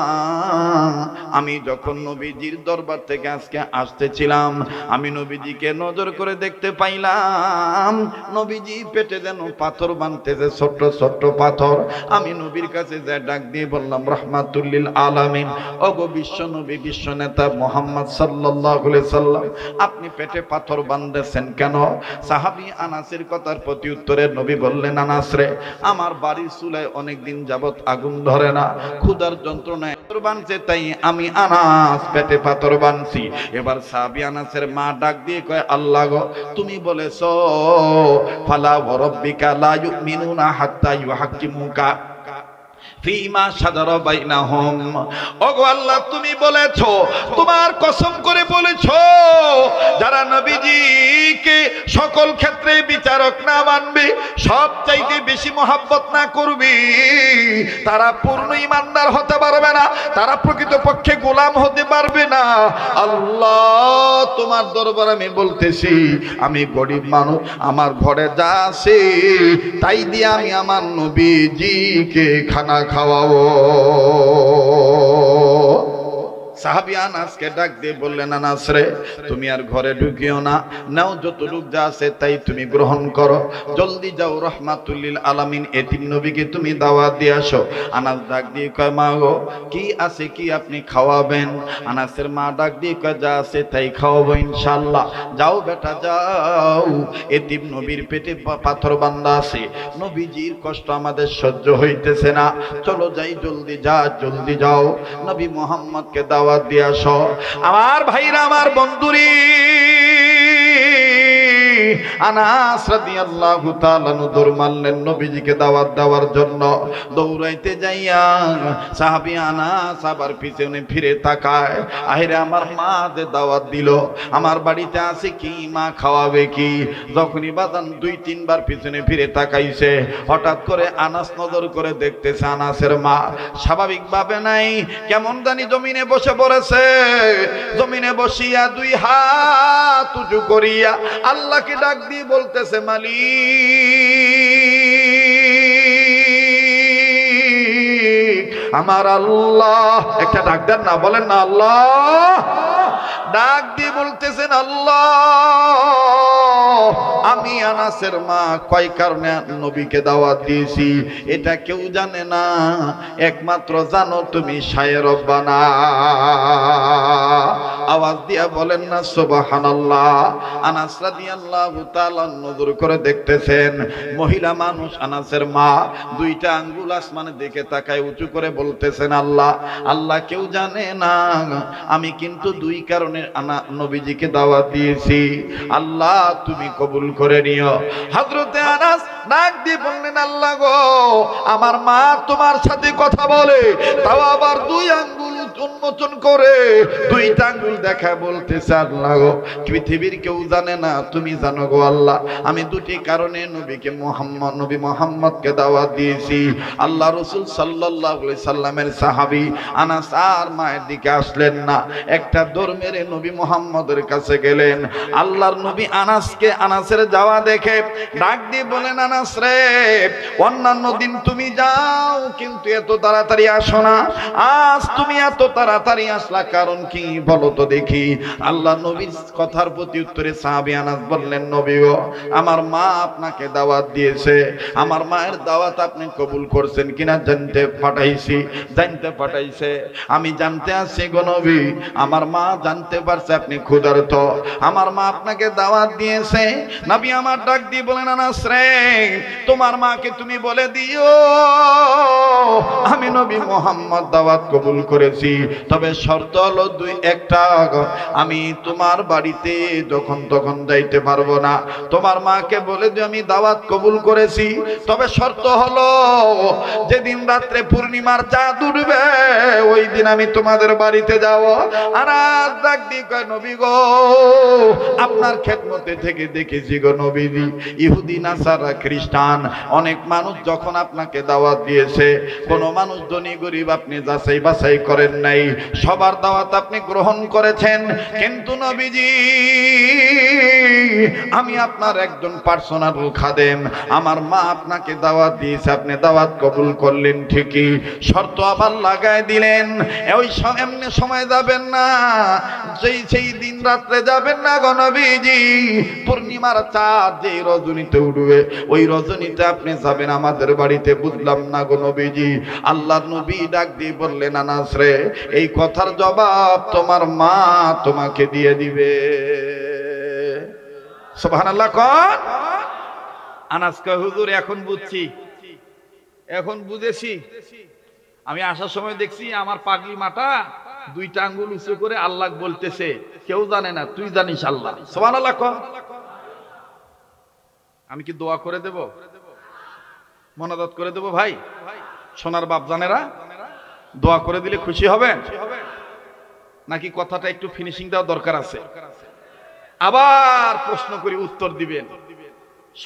Speaker 1: আমি যখন নবীজির দরবার থেকে আজকে আসতেছিলাম, আমি নবীজিকে নজর করে দেখতে পাইলাম নবীজি পেটে যেন পাথর বাঁধতেছে, ছোট্ট ছোট্ট পাথর। আমি নবীর কাছে যা ডাক দিয়ে বললাম, রাহমাতুল লিল আলামিন, ওগো বিশ্ব নবী, বিশ্ব নেতা মুহাম্মদ সাল্লাল্লাহু আলাইহি সাল্লাম, আপনি পেটে পাথর বাঁধতেছেন কেন? সাহাবী আনাসের কথার প্রতি উত্তরে নবী বললেন, আনাস রে আমার বাড়ির চুলায় অনেক দিন যাবত আগুন ধরে না, ক্ষুধার যন্ত্রণায় পাথর বাঁধছে, তাই আমি আনাস পেটে পাথর বাঁধছি। এবার সাহাবী আনাসের মা ডাক দিয়ে কয়, আল্লাহ গো তুমি বলেছো ফালা ওয়া রাব্বিকা লা ইউমিনুনা হাত্তা ইউহাক্কিমুকা ফিমা শাজারা বাইনাহুম। ওগো আল্লাহ তুমি বলেছো, তোমার কসম করে বলেছো, যারা নবীজিকে সকল ক্ষেত্রে বিচারক না মানবে, সব চাইতে বেশি মহব্বত না করবে, তারা পূর্ণ ঈমানদার হতে পারবে না, তারা প্রকৃতপক্ষে গোলাম হতে পারবে না। আল্লাহ তোমার দরবারে আমি বলতেছি, আমি গরিব মানুষ, আমার ঘরে যা আছে তাই দিয়ে আমি আমার নবীজিকে খানা খাওয়াবো। সাহাবী আনাসকে ডাক দিয়ে বললেন, আনাস রে, তুমি আর ঘরে ঢুকিও না, নাও যতটুক যা আছে তাই তুমি গ্রহণ করো, জলদি যাও রহমাতুল লিল আলামিন এতিম নবীকে তুমি দাওয়াত দিয়ে আসো। আনাস ডাক দিয়ে কয়, মা গো, কি আছে কি আপনি খাওয়াবেন? আনাসের মা ডাক দিয়ে কয়, যা আছে তাই খাওয়াবো ইনশাআল্লাহ। যাও বেটা যাও, এতিম নবীর পেটে পাথর বান্ধা আছে, নবীজির কষ্ট আমাদের সহ্য হইতেছে না, চলো যাই, জলদি যা, জলদি যাও, নবী মুহাম্মদকে দাওয়াত দিয়ে আসো। আমার ভাইরা, আমার বন্ধুরি, আনাস রাদিয়াল্লাহু তাআলা দৌড় মারলেন নবীজিকে দাওয়াত দেওয়ার জন্য। দৌড়াইতে যাইয়া সাহাবী আনাস আবার পিছনে ফিরে তাকায়, আহেরে আমার মা যে দাওয়াত দিল, আমার বাড়িতে আছে কি, মা খাওয়াবে কি? যখনই বাদান 2-3 বার পিছনে ফিরে তাকাইছে, হঠাৎ করে আনাস নজর করে দেখতেছে আনাসের মা স্বাভাবিকভাবে নাই, কেমন জানি জমিনে বসে পড়েছে। জমিনে বসিয়া 2 হাত উঁচু করিয়া আল্লাহকে ডাক দিয়ে বলতেছে, মালিক আমার আল্লাহ। একটা ডাক দেন না, বলেন না আল্লাহ। ডাক দিয়ে বলতেছেন, আল্লাহ, আমি আনাসের মা কয় কারণে নবীকে দাওয়াত দিয়েছি এটা কেউ জানে না, একমাত্র জানো তুমি, শায়ে রব্বানা। আওয়াজ দিয়া বলেন না সুবহানাল্লাহ। আনাস রাদিয়াল্লাহু তাআলা নজর করে দেখতেছেন, মহিলা মানুষ আনাসের মা 2টা আঙ্গুল আসমানের দিকে তাকায় উঁচু করে বলতেছেন, আল্লাহ, আল্লাহ কেউ জানে না, আমি কিন্তু 2 কারণে নবীজিকে দাওয়াত দিয়েছি, আল্লাহ তুমি কবুল করে নিও। হযরতে আনাস ডাক দিয়ে বললেন, আল্লাহ গো, আমার মা তোমার সাথে কথা বলে, তাও আবার 2 আঙ্গুল উন্মোচন করে 2টা আঙ্গুল দেখা বলতেছে, আল্লাহ গো, পৃথিবীর কেউ জানে না, তুমি জানো গো আল্লাহ, আমি 2টি কারণে নবী মুহাম্মদকে দাওয়াত দিয়েছি। আল্লাহ রাসূল সাল্লাল্লাহু আলাইহি সাল্লামের সাহাবী আনাস আর মায়ের দিকে আসলেন না, একটা দৌড় মেরে নবী মুহাম্মদের কাছে গেলেন। আল্লাহর নবী আনাসের যাওয়া দেখে ডাক দিয়ে বলেন, আনাস রে, অন্যান্য দিন তুমি যাও কিন্তু এত তাড়াতাড়ি আসো না, আজ তুমি এত তাড়াতাড়ি আসলা কারণ কি বলো তো দেখি? আল্লাহ নবীর কথার প্রতি উত্তরে সাহাবী আনাস বললেন, নবী গো, আমার মা আপনাকে দাওয়াত দিয়েছে, আমার মায়ের দাওয়াত আপনি কবুল করছেন কিনা জানতে পাঠাইছে, আমি জানতে আসছি গো নবী, আমার মা জানতে পারছে আপনি ক্ষুধার্ত, আমার মা আপনাকে দাওয়াত দিয়েছে। নবী আমার ডাক দিয়ে বলেন, আনাস রে, তোমার মাকে তুমি বলে দিও আমি নবী মুহাম্মদ দাওয়াত কবুল করেছি, তবে শর্ত হলো 1টা, আমি তোমার বাড়িতে যখন তখন যাইতে পারবো না, তোমার মাকে বলে দিও আমি দাওয়াত কবুল করেছি, তবে শর্ত হলো যেদিন রাত্রে পূর্ণিমার চাঁদ উঠবে ওই দিন আমি তোমাদের বাড়িতে যাব। আর আজ ডাক দিয়ে কয়, নবী গো, আপনার খেদমতে থেকে দেখেছি গো নবীজি, ইহুদি নাসারা খ্রিস্টান অনেক মানুষ যখন আপনাকে দাওয়াত দিয়েছে, কোন মানুষ ধনী গরিব আপনি যাচাই বাছাই করেন নাই, সবার দাওয়াত আপনি গ্রহণ করেছেন, কিন্তু নবীজি আমি আপনার একজন পার্সোনাল খাদেম, আমার মা আপনাকে দাওয়াত দিয়েছে, আপনি দাওয়াত কবুল করলেন ঠিকই, শর্ত আবার লাগায় দিলেন, ওই এমনি সময় যাবেন না, সেই দিন রাত্রে যাবেন না গো নবীজি, পূর্ণিমার চাঁদ যে রজনীতে উঠবে ওই রজনীতে আপনি যাবেন আমাদের বাড়িতে। বুঝলাম না গো নবীজি। আল্লাহর নবী ডাক দিয়ে বললেন, আনাস রে, এই কথার জবাব তোমার মা তোমাকে দিয়ে দিবে। সুবহানাল্লাহ কোন? আনাস কয়, হুজুর এখন বুঝছি, এখন বুঝেছি, আমি আসার সময় দেখছি আমার পাগলি মাটা 2টা আঙ্গুল উঁচু করে আল্লাহ বলতেছে, কেউ জানে না, তুই জানিস আল্লাহ। সুবহানাল্লাহ কোন? আমি কি দোয়া করে দেব, মোনাজাত করে দেব? ভাই সোনার বাপ জানেরা, দোয়া করে দিলে খুশি হবেন নাকি কথাটা একটু ফিনিশিং দেওয়া দরকার আছে? আবার প্রশ্ন করি, উত্তর দিবেন।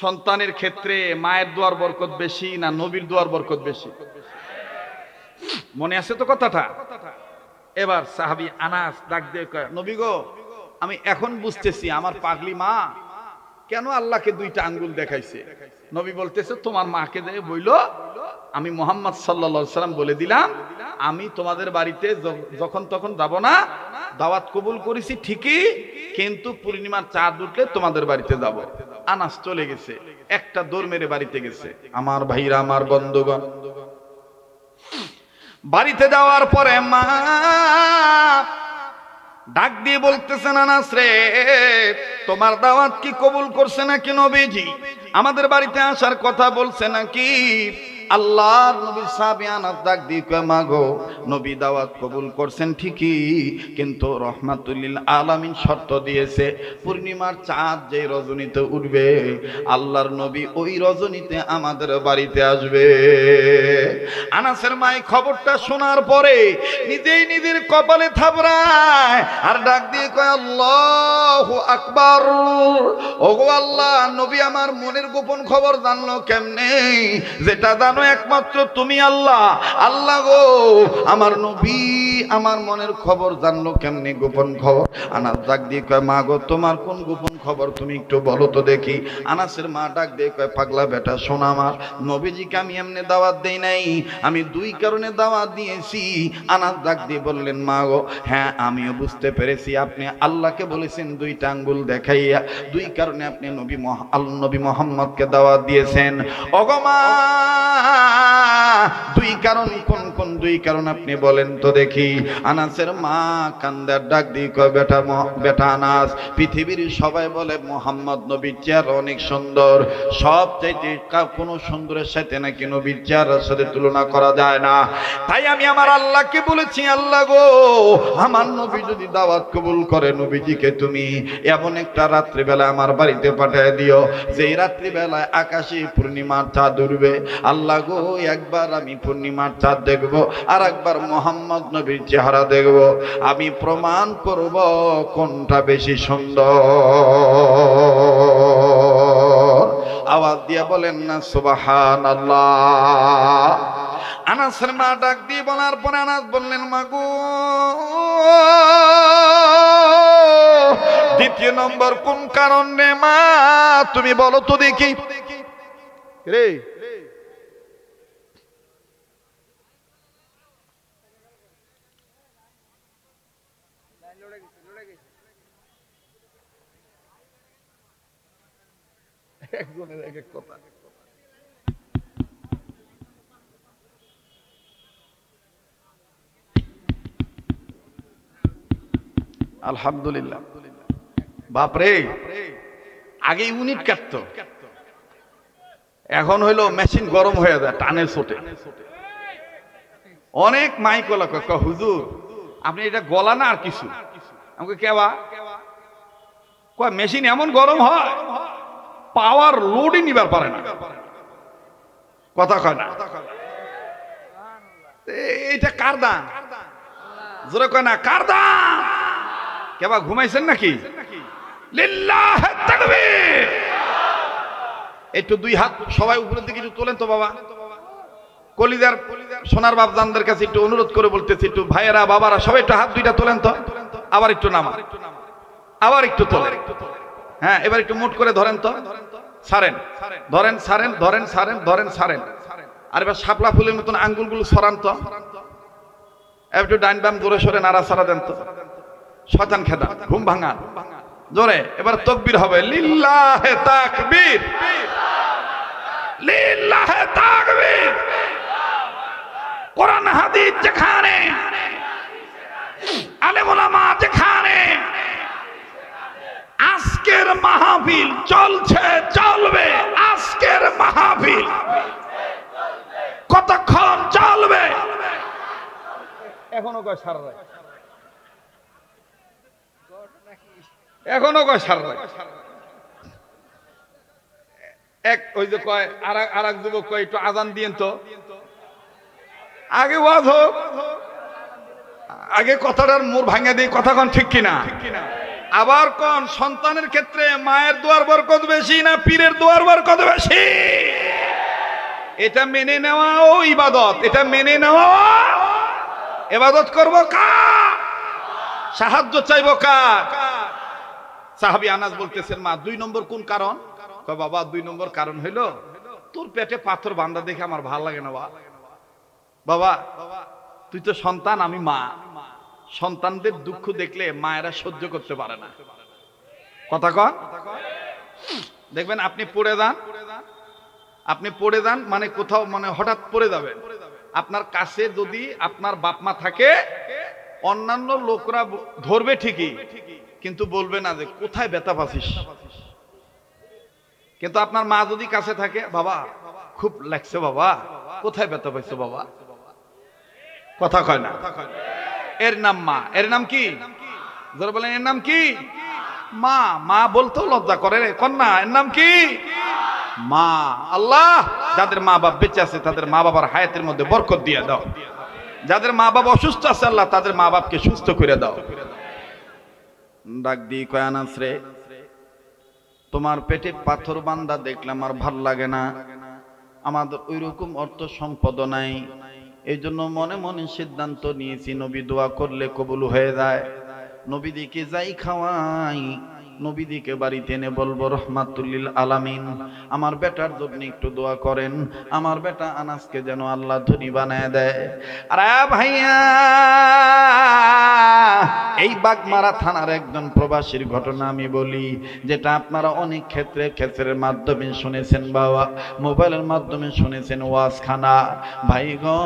Speaker 1: সন্তানের ক্ষেত্রে মায়ের দোয়ার বরকত বেশি না নবীর দোয়ার বরকত বেশি? মনে আছে তো কথাটা? এবার সাহাবী আনাস ডাক দিয়ে কয়, নবী গো, আমি এখন বুঝতেছি আমার পাগলি মা কেন আল্লাহকে দুইটা আঙ্গুল দেখাইছে? নবী বলতেছে তোমার মাকে দিয়ে বইলো আমি মুহাম্মদ সাল্লাল্লাহু আলাইহি সাল্লাম বলে দিলাম আমি তোমাদের বাড়িতে যখন তখন যাব না, দাওয়াত কবুল করেছি ঠিকই, কিন্তু পূর্ণিমার চাঁদ উঠলে তোমাদের বাড়িতে যাব। আনাস চলে গেছে, একটা দৌড় মেরে বাড়িতে গেছে। আমার ভাইরা, আমার বন্ধুগণ, বাড়িতে যাওয়ার পরে মা ডাক দিয়ে বলতেছেন, আনাস রে, তোমার দাওয়াত কি কবুল করছে নাকি নবীজি? আমাদের বাড়িতে আসার কথা বলছে নাকি? আল্লাহর নবী সাহাবী আনাস ডাক দিয়ে কয়, মা গো, নবী দাওয়াত কবুল করছেন ঠিকই, কিন্তু রহমাতুল্লিল আলামিন শর্ত দিয়েছে পূর্ণিমার চাঁদ যে রজনীতে উঠবে আল্লাহর নবী ওই রজনীতে আমাদের বাড়িতে আসবে। আনাসের মাই খবরটা শোনার পরে নিজেই নিজের কপালে থাপড়ায় আর ডাক দিয়ে কয়, আল্লাহু আকবার। ওগো আল্লাহ, নবী আমার মনের গোপন খবর জানলো কেমনে? যেটা জানো একমাত্র তুমি আল্লাহ। আল্লাহ গো, আমার নবী আমার মনের খবর জানলো কেমনে, গোপন খবর? আনাস ডাক দিয়ে কয়, মা গো, তোমার কোন গোপন খবর তুমি একটু বলো তো দেখি। আনাসের মা ডাক দিয়ে কয়, পাগলা বেটা, শোনা, আমার নবীজিকে আমি এমনি দাওয়াত দেই নাই, আমি দুই কারণে দাওয়াত দিয়েছি। আনাস ডাক দিয়ে বললেন, মা গো, হ্যাঁ আমিও বুঝতে পেরেছি, আপনি আল্লাহকে বলেছেন দুইটা আঙ্গুল দেখাইয়া, দুই কারণে আপনি নবী মুহাম্মদকে দাওয়াত দিয়েছেন। ওগো মা, দুই কারণ কোন কোন দুই কারণ আপনি বলেন তো দেখি। আনাসের মা কান্দার ডাক দিয়ে কয়, বেটা আনাস, পৃথিবীর সবাই বলে মুহাম্মদ নবীর চেহারা অনেক সুন্দর, সব চাইতে কোনো সুন্দরের সাথে নাকি নবীর চেহারার সাথে তুলনা করা যায় না। তাই আমি আমার আল্লাহকে বলেছি, আল্লাহ গো, আমার নবী যদি দাওয়াত কবুল করে, নবীজিকে তুমি এমন একটা রাত্রিবেলা আমার বাড়িতে পাঠিয়ে দিও যেই রাত্রিবেলায় আকাশে পূর্ণিমার চাঁদ উঠবে। আল্লাহ গো, একবার আমি পূর্ণিমার চাঁদ দেখব, আর একবার মুহাম্মদ নবীর চেহারা দেখব, আমি প্রমাণ করব কোনটা বেশি সুন্দর। আওয়াজ দিয়ে বলেন না সুবহানাল্লাহ। আনাসের মা ডাক দিয়ে বলার পরে আনাস বললেন, মা গো, দ্বিতীয় নম্বর কোন কারণে মা তুমি বলো তো দেখি। রে একজনের এক এক কথা। আলহামদুলিল্লাহ। বাপরে, আগে ইউনিট কাটতো, এখন হইলো মেশিন গরম হয়ে যায়, টানে ছোটে। অনেক মাইকলা কয়, হুজুর আপনি এটা গলা না আর কিছু? আমাকে কেবা কয়, মেশিন এমন গরম হয় পাওয়ার লোডই নিবার পারে না, কথা কয় না। এইটা কার দান? জোরে কয় না, কার দান? কেবা ঘুমাইছেন নাকি? লিল্লাহি তাকবীর। একটু দুই হাত সবাই উপরের দিকে একটু তোলেন তো বাবা। কলিজার সোনার বাপজানদের কাছে একটু অনুরোধ করে বলতেছি, একটু ভাইয়েরা বাবারা সবাই একটু হাত দুইটা তোলেন তো। আবার একটু নামা, আবার একটু তোলেন। হ্যাঁ, এবার একটু মুট করে ধরেন তো, ছাড়েন, ধরেন, ছাড়েন, ধরেন, ছাড়েন, ধরেন, ছাড়েন। আর এবার শাপলা ফুলের মতন আঙ্গুলগুলো সরান তো, একটু ডাইন বাম জোরে সরে নাড়া ছাড়া দেন তো। শয়তান খেদা, ঘুম ভাঙা, জোরে। এবার তাকবীর হবে, লিল্লাহি তাকবীর, লিল্লাহি তাকবীর। কোরআন হাদিস যেখানে, আলেম ওলামা যেখানে, আজকের মাহফিল চলছে, চলবে। আজকের মাহফিল কতক্ষণ চলবে? এখনো কয় সারা রাত, এখনো কয় সারা রাত। এক ওই যে কয় আর এক যুবক কয়, একটু আজান দিয়েন তো। আগে ওয়াজ হোক, আগে কথাটার মোড় ভাঙা দিয়ে কথা কোন ঠিক কিনা? আবার কোন সন্তানের ক্ষেত্রে মায়ের দোয়ার বরকত বেশি না পীরের দোয়ার বরকত বেশি? এটা মেনে নেওয়াও ইবাদত, এটা মেনে নেওয়া। ইবাদত করব কার? সাহায্য চাইব কার? সাহাবী আনাস বলতেছেন, মা 2 নম্বর কোন কারণ? কয় বাবা 2 নম্বর কারণ হইলো তোর পেটে পাথর বাঁধা দেখে আমার ভালো লাগে না। বাবা তুই তো সন্তান, আমি মা। সন্তানদের দুঃখ দেখলে মায়েরা সহ্য করতে পারে না। কথা কন। দেখবেন আপনি পড়ে যান মানে কোথাও মানে হঠাৎ পড়ে যাবেন, আপনার কাছে যদি আপনার বাপ মা থাকে অন্যান্য লোকরা ধরবে ঠিকই, কিন্তু বলবে না যে কোথায় ব্যথা পাচ্ছিস। কিন্তু আপনার মা যদি কাছে থাকে, বাবা খুব লাগছে, বাবা কোথায় ব্যথা পাইছো বাবা, কথা কয় না। এর নাম মা। এর নাম কি? যারা বলেন এর নাম কি? মা। মা বলতেও লজ্জা করে রে কন্যা, এর নাম কি? মা। আল্লাহ যাদের মা বাপ বেঁচে আছে তাদের মা বাবার হায়াতের মধ্যে বরকত দিয়ে দাও। যাদের মা বাবা অসুস্থ আছে আল্লাহ তাদের মা বাপকে সুস্থ করে দাও। ডাক দিয়ে কয়, আনাস রে, তোমার পেটে পাথর বান্ধা দেখলাম আর ভাল লাগে না। আমাদের ওই রকম অর্থ সম্পদ নাই, এই জন্য মনে মনে সিদ্ধান্ত নিয়েছি নবী দোয়া করলে কবুল হয়ে যায়। নবীদিকে যাই খাওয়াই, নবীদিকে বাড়িতে এনে বলবো রহমাতুল্লিল আলামিন আমার বেটার জন্য একটু দোয়া করেন, আমার বেটা আনাসকে যেন আল্লাহ ধনী বানায় দেয়। আরে ভাইয়া, এই বাগমারা থানার একজন প্রবাসীর ঘটনা আমি বলি, যেটা আপনারা অনেক ক্ষেত্রের মাধ্যমে শুনেছেন, বাবা মোবাইলের মাধ্যমে শুনেছেন, ওয়াজখানা। ভাই গো,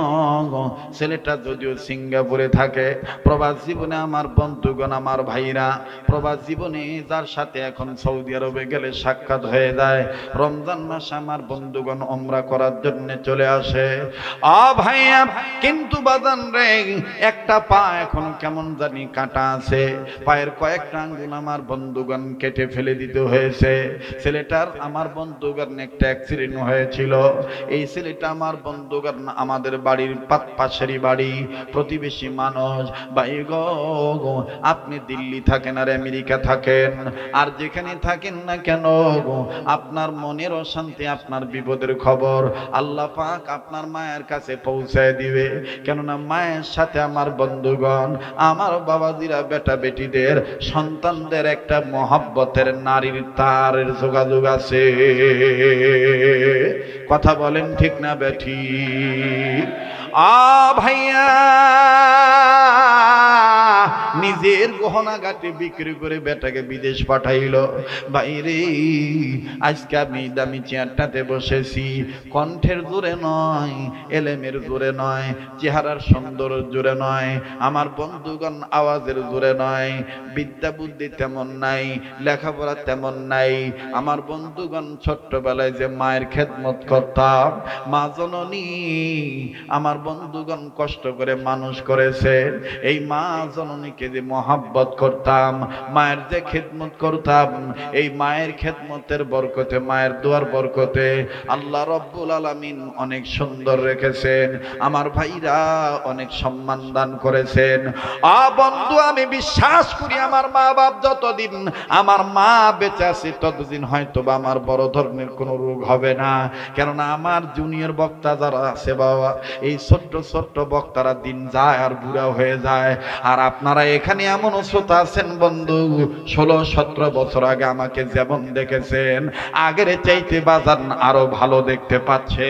Speaker 1: ছেলেটা যদিও সিঙ্গাপুরে থাকে, প্রবাস জীবনে আমার বন্ধুগণ, আমার ভাইরা, প্রবাস জীবনে যার সাথে এখন সৌদি আরবে গেলে সাক্ষাৎ হয়ে যায়, রমজান মাসে আমার বন্ধুগণ উমরা করার জন্য চলে আসে। ভাইয়া, কিন্তু বাজান রে, একটা পা এখন কেমন জানি কাটা আছে, পায়ের কয়েকটা আঙ্গুল আমার বন্ধুগণ কেটে ফেলে দিতে হয়েছে। ছেলেটার আমার বন্ধুগণ একটা অ্যাক্সিডেন্ট হয়েছিল। এই ছেলেটা আমার বন্ধুগণ আমাদের বাড়ির পাশেরই বাড়ি, প্রতিবেশী মানুষ। ভাই গো, আপনি দিল্লি থাকেন আর আমেরিকা থাকেন, আর যেখানে থাকেন না কেন, আপনার মনের অশান্তি, আপনার বিপদের খবর আল্লাহ পাক আপনার মায়ের কাছে পৌঁছায় দিবে। কেননা মায়ের সাথে আমার বন্ধুগণ, আমার বাবাজিরা, বেটা বেটিদের, সন্তানদের একটা মহব্বতের নারীর তারের যোগাযোগ আছে। কথা বলেন ঠিক না বেঠি? ভাইয়া, নিজের গহনা গাটি বিক্রি করে বেটাকে বিদেশ পাঠাইলো। বাইরে আজকে আমি দামি চেয়ারটাতে বসেছি, কণ্ঠের জোরে নয়, এলেমের জোরে নয়, চেহারার সৌন্দর্য জোরে নয়, আমার বন্ধুগণ আওয়াজের জোরে নয়, বিদ্যা বুদ্ধি তেমন নাই, লেখাপড়া তেমন নাই। আমার বন্ধুগণ ছোট্টবেলায় যে মায়ের খেদমত করতাম, মা জননী আমার বন্ধুগণ কষ্ট করে মানুষ করেছে, এই মা জননীকে যে মহাব্বত করতাম, মায়ের যে খেদমত করতাম, এই মায়ের খেদমতের বরকতে, মায়ের দোয়ার বরকতে আল্লাহ রব্বুল আলামিন অনেক সুন্দর রেখেছেন, আমার ভাইরা অনেক সম্মান দান করেছেন। বন্ধু, আমি বিশ্বাস করি আমার মা বাপ যতদিন আমার মা বেঁচে আছে ততদিন হয়তো বা আমার বড় ধরনের কোনো রোগ হবে না। কেননা আমার জুনিয়র বক্তা যারা আছে বাবা, এই ছোট্ট ছোট্ট বক্তারা দিন যায় আর বুড়া হয়ে যায়। আর আপনারা এখানে এমন শ্রোতা আছেন বন্ধু, 16-17 বছর আগে আমাকে যেমন দেখেছেন, আগের চাইতে বাজার আরো ভালো দেখতে পাচ্ছে।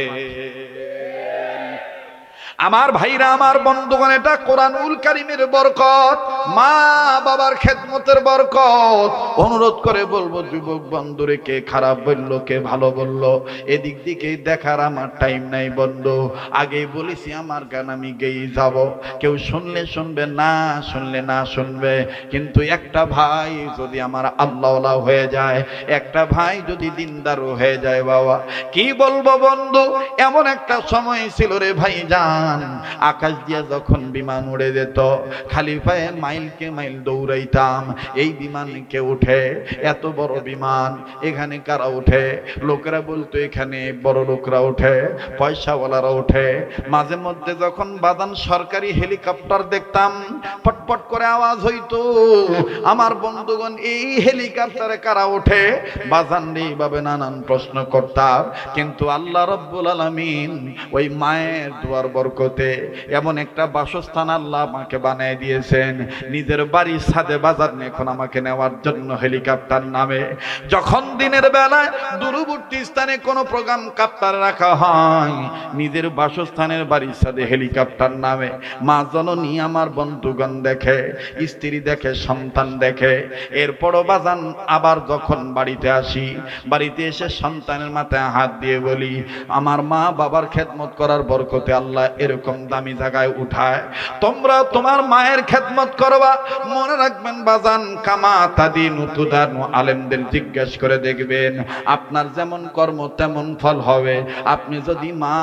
Speaker 1: আমার ভাইরা, আমার বন্ধুগণ, এটা কোরআনুল কারীমের বরকত, মা বাবার খেদমতের বরকত। অনুরোধ করে বলবো যুবক বন্ধুরে, কে খারাপ বললো কে ভালো বললো এদিক দিকে দেখার আমার টাইম নাই বন্ধু। আগেই বলেছি আমার গান আমি গেয়েই যাব, কেউ শুনলে শুনবে, না শুনলে না শুনবে, কিন্তু একটা ভাই যদি আমার আল্লাহওয়ালা হয়ে যায়, একটা ভাই যদি দিনদার হয়ে যায়, বাবা কি বলবো বন্ধু, এমন একটা সময় ছিল রে ভাই জান, আকাশ দিয়ে যখন বিমান উড়ে যেত, খালি পায়ে মাইলকে মাইল দৌড়াইতাম, এই বিমানকে উঠে, এত বড় বিমান, এখানে কারা উঠে? লোকেরা বলতো এখানে বড় লোকরা ওঠে, পয়সাওয়ালারা ওঠে। মাঝে মধ্যে যখন বাদান সরকারি হেলিকপ্টার দেখতাম, পটপট করে আওয়াজ হইতো, আমার বন্ধুগণ এই হেলিকপ্টারে কারা ওঠে? বাজান এইভাবে নানান প্রশ্ন করতাম, কিন্তু আল্লাহ রব্বুল আলামিন ওই মায়ের দুয়ার বরকতে এমন একটা বাসস্থান আল্লাহ আমাকে বানিয়ে দিয়েছেন, নিজের বাড়ির ছাদে বাজার নিয়ে এখন আমাকে নেওয়ার জন্য হেলিকপ্টার নামে। যখন দিনের বেলায় দূরবর্তী স্থানে কোনো প্রোগ্রাম কাপ্তার রাখা হয়, নিজের বাসস্থানের বাড়ির ছাদে হেলিকপ্টার নামে। মা জননী আমার বন্ধুগণ দেখে, স্ত্রী দেখে, সন্তান দেখে। এরপরও বাজান আবার যখন বাড়িতে আসি, বাড়িতে এসে সন্তানের মাথায় হাত দিয়ে বলি, আমার মা বাবার খেদমত করার বরকতে আল্লাহ এরকম দামি জায়গায় উঠায়, তোমরা তোমার মায়ের খেদমত করবা। মনে রাখবেন বাজান, কামা তাদিনু তুদানু, আলেমদের জিজ্ঞেস করে দেখবেন, আপনার যেমন কর্ম তেমন ফল হবে। আপনি যদি মা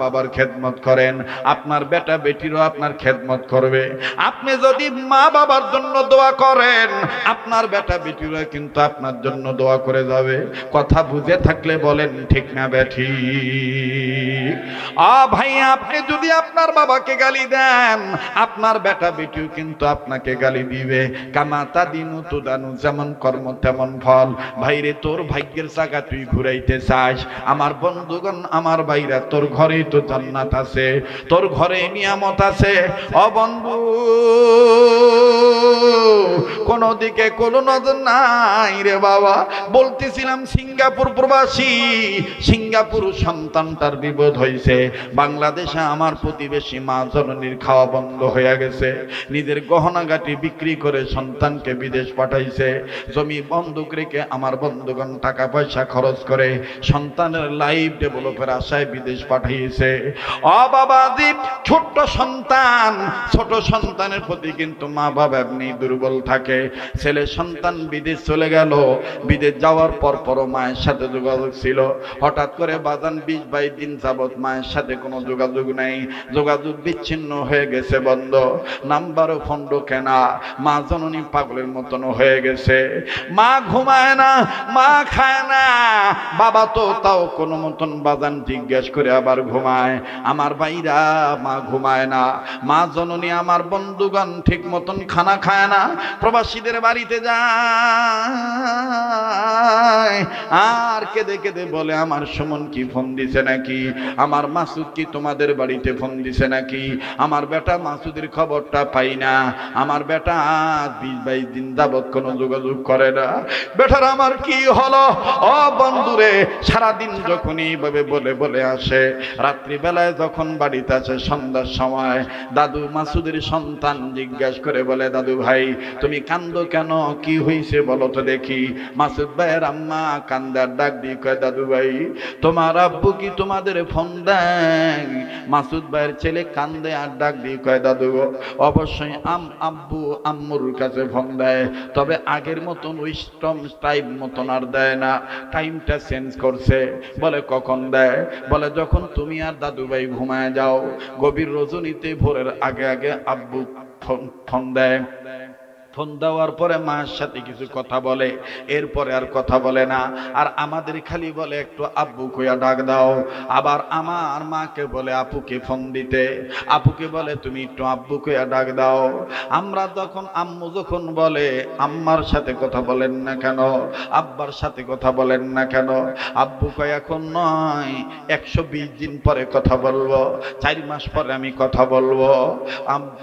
Speaker 1: বাবার খেদমত করেন, আপনার বেটা বেটিরও আপনার খেদমত করবে। আপনি যদি মা বাবার জন্য দোয়া করেন, আপনার বেটা বেটিরও কিন্তু আপনার জন্য দোয়া করে যাবে। কথা বুঝে থাকলে বলেন ঠিক না বেঠি? ভাই, আপনি যদি আপনার বাবাকে গালি দেন, আপনার বেটা বেটিও কিন্তু আপনাকে গালি দিবে। কামা তাদিনু তুদানু, যেমন কর্ম তেমন ফল। ভাইরে, তোর ভাগ্যের জায়গা তুই ঘুরাইতে চাস, আমার বন্ধুগণ, আমার ভাইরা, তোর ঘরেই তো জান্নাত আছে, তোর ঘরে নিয়ামত আছে। বন্ধু, কোন দিকে কোনো নজর নাই রে বাবা। বলতেছিলাম সিঙ্গাপুর প্রবাসী, সিঙ্গাপুর সন্তানটার বিপদ হয়েছে। বাংলাদেশে আমার প্রতিবেশী মা জননীর খাওয়া বন্ধ হয়ে গেছে, নিজের গহনাগাটি বিক্রি করে সন্তানকে বিদেশ পাঠাইছে। জমি বন্ধক রেখে আমার বন্ধুগণ টাকা পয়সা খরচ করে সন্তানের লাইফ ডেভেলপের আশায় বিদেশ পাঠিয়েছে। বাবাজি, ছোট্ট সন্তান, ছোট সন্তানের প্রতি কিন্তু মা বাবা এমনি দুর্বল থাকে। ছেলে সন্তান বিদেশ চলে গেল, বিদেশ যাওয়ার পরও মায়ের সাথে যোগাযোগ ছিল। হঠাৎ করে বাজান 20-22 দিন যাবৎ মায়ের সাথে কোনো যোগাযোগ নেই, যোগাযোগ বিচ্ছিন্ন হয়ে গেছে, বন্ধ। নাম্বারও ফোন ঢোকে না। মা জননী পাগলের মতন হয়ে গেছে। মা ঘুমায় না, মা খায় না, বাবা তো তাও কোনো মতন বাজান জিজ্ঞেস করে আবার ঘুমায়। আমার ভাইরা, মা ঘুমায় না, মা জননী আমার বন্ধুগণ ঠিক মতন খানা খায় না। প্রবাসীদের বাড়িতে যায় আর কেঁদে কেঁদে বলে, আমার সুমন কি ফোন দিছে নাকি? আমার মাসুদ কি তোমাদের বাড়িতে ফোন দিছে নাকি? আমার বেটা মাসুদের খবরটা পাই না। আমার বেটা 20-22 দিন যাবৎ কোনো যোগাযোগ করে না। বেটার আমার কি হলো? বন্ধুরে, সারাদিন যখন এইভাবে বলে বলে আসে, রাত্রিবেলায় যখন বাড়িতে আসে সন্ধ্যার সময়, দাদু মাসুদের সন্তান জিজ্ঞাসা করে বলে, দাদু ভাই তুমি কান্দো কেন? কি হয়েছে বলো তো দেখি। মাসুদ ভাইয়ের আম্মা কান্দার ডাক দিয়ে কয়, দাদু ভাই তোমার আব্বু কি তোমাদের ফোন দেয়? মাসুদ ভাইয়ের ছেলে কান্দে আর ডাক দিয়ে কয়, দাদু অবশ্যই আব্বু আম্মুর কাছে ফোন দেয়, তবে আগের মতন ওই টাইম মতন আর দেয় না, টাইমটা চেঞ্জ করছে। বলে কখন দেয়? বলে যখন তুমি আর দাদু ভাই ঘুমায় যাও, গভীর রজনীতে ভোরের আগে আগে আব্বু ফোন দেয়। ফোন দেওয়ার পরে মায়ের সাথে কিছু কথা বলে, এরপরে আর কথা বলে না। আর আমাদের খালি বলে একটু আব্বু কইয়া ডাক দাও। আবার আমার মাকে বলে আপুকে ফোন দিতে, আপুকে বলে তুমি একটু আব্বু কইয়া ডাক দাও। আমরা তখন আম্মু যখন বলে, আম্মার সাথে কথা বলেন না কেন? আব্বার সাথে কথা বলেন না কেন? আব্বু কয় এখন নয়, 120 দিন পরে কথা বলবো, 4 মাস পরে আমি কথা বলবো।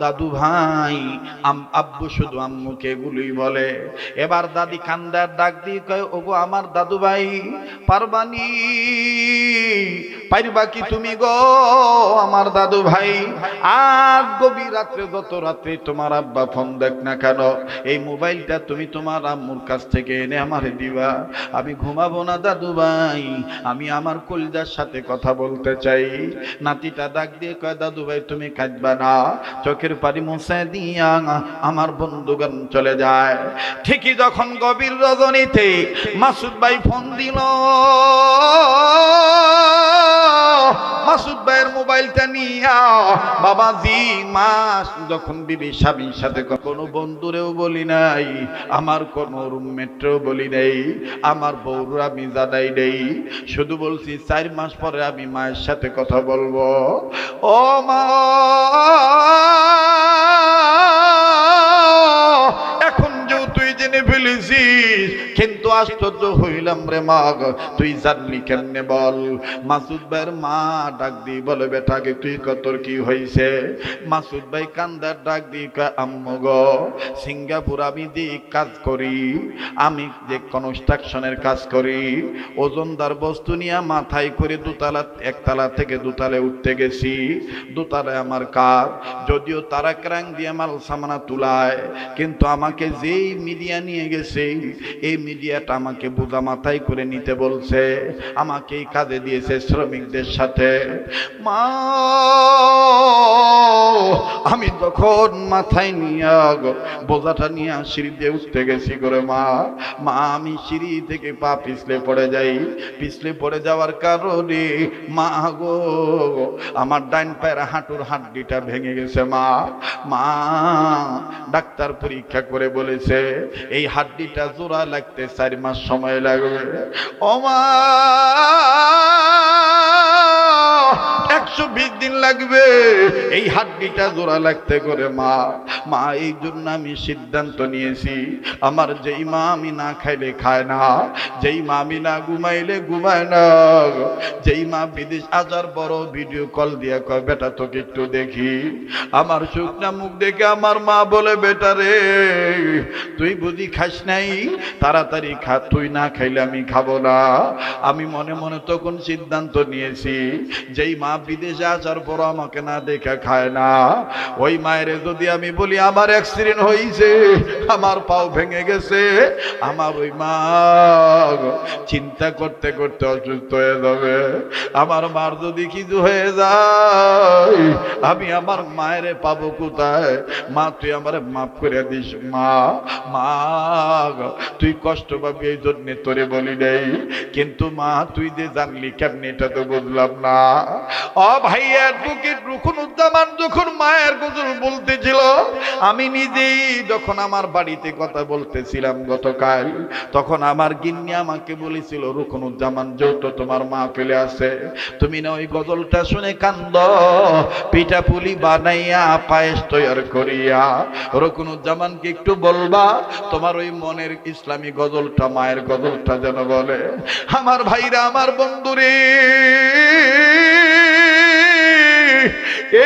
Speaker 1: দাদু ভাই, আব্বু শুধু মুখে গুলি বলে। এবার দাদি কান্দার ডাক দিয়ে কয়, ওগো আমার দাদু ভাই, পারবানি? পারবা কি তুমি গো আমার দাদু ভাই? আজ গভীর রাত্রে, যত রাত্রে তোমার আব্বা ফোন দেখ না কেন, এই মোবাইলটা তুমি তোমার আম্মুর কাছ থেকে এনে আমারে দিবা। আমি ঘুমাবো না দাদু ভাই, আমি আমার কলিজার সাথে কথা বলতে চাই। নাতিটা ডাক দিয়ে কয়, দাদু ভাই তুমি কাঁদবা না। চোখের পানি মুছে দিয়া আমার বন্ধুগণ চলে যায়। ঠিকই যখন গভীর রজনীতে মাসুদ ভাই ফোন দিল, মাসুদ ভাইয়ের মোবাইলটা নিয়া, বাবাজি মাস যখন বিবি স্বামীর সাথে কোনো বন্ধুরেও বলি নাই, আমার কোনো রুমমেটরেও বলি নাই, আমার বউর আমি জানাই নেই, শুধু বলছি 4 মাস পরে আমি মায়ের সাথে কথা বলবো। ও মা, এখন যে তুই জেনে ফেলি ফেলেছিস, কিন্তু আশ্চর্য হইলাম রে মা, তুই জানলি কেমনে বল? মাসুদ ভাইয়ের মা ডাক দি বলে, বেটাকে তুই তোর কি হয়েছে? মাসুদ ভাই কান্দার ডাক দি কয়, আম্মু গো, সিঙ্গাপুর আমি যে কাজ করি, আমি যে কনস্ট্রাকশনের কাজ করি, ওজনদার বস্তু নিয়ে মাথায় করে একতলা থেকে দুতলায় উঠতে গেছি। দুতলায় আমার কাজ, যদিও তারা ক্রাং দিয়ে মাল সামানা তুলায়, কিন্তু আমাকে যেই মিডিয়া নিয়ে গেছে, এই মিডিয়াটা আমাকে বোঝা মাথায় করে নিতে বলছে, আমাকে এই কাজে দিয়েছে শ্রমিকদের সাথে। মা, আমি তখন মাথায় নিয়ে বোঝাটা নিয়ে সিঁড়ি দিয়ে উঠতে গেছি করে মা, আমি সিঁড়ি থেকে পা পিছলে পড়ে যাই। পিছলে পড়ে যাওয়ার কারণে মা গো, আমার ডাইন পায়ের হাঁটুর হাড্ডিটা ভেঙে গেছে মা। ডাক্তার পরীক্ষা করে বলেছে এই হাড্ডিটা জোড়া লাগতে 4 মাস সময় লাগবে। ও মা, 120 দিন লাগবে এই হাড্ডিটা জোড়া লাগতে করে মা। এই জন্য আমি সিদ্ধান্ত নিয়েছি, আমার যেই মা আমি না খাইলে খায় না, যেই মা আমি না ঘুমাইলে ঘুমায় না, যেই মা বিদেশ আজার বড় ভিডিও কল দিয়া কয়, বেটা তোকে একটু দেখি। আমার শুকনা মুখ দেখে আমার মা বলে, বেটা রে তুই বুঝি খাস নাই, তাড়াতাড়ি খা, তুই না খাইলে আমি খাবো না। আমি মনে মনে তখন সিদ্ধান্ত নিয়েছি, যেই মা বিদেশে আসার পর আমাকে না দেখে খায় না, ওই মায়ের যদি আমি বলি আমার অ্যাক্সিডেন্ট হয়েছে, আমার পাও ভেঙে গেছে, আমার ওই মা চিন্তা করতে করতে অসুস্থ হয়ে যাবে। আমার মার যদি কিছু হয়ে যায়, আমি আমার মায়ের পাবো কোথায়? মা তুই আমার মাফ করে দিস মা। তুই কষ্ট পাবি এই জন্য তোরে বলি নাই, কিন্তু মা তুই যে জানলি কেমনি এটা তো বুঝলাম না। ও ভাইয়া, বুকের রুকনুজ্জামান যখন মায়ের গজল বলতেছিল, আমি নিজেই যখন আমার বাড়িতে কথা বলতেছিলাম গতকাল, তখন আমার গিন্নি আমাকে বলেছিল, রুকনুজ্জামান যেহেতু তোমার মা ফেলে আছে, তুমি না ওই গজলটা শুনে কান্দ, পিঠা পুলি বানাইয়া পায়েস তৈরি করিয়া রুকনুজ্জামানকে একটু বলবা তোমার ওই মনের ইসলামী গজলটা, মায়ের গজলটা যেন বলে। আমার ভাইরা, আমার বন্ধুরে,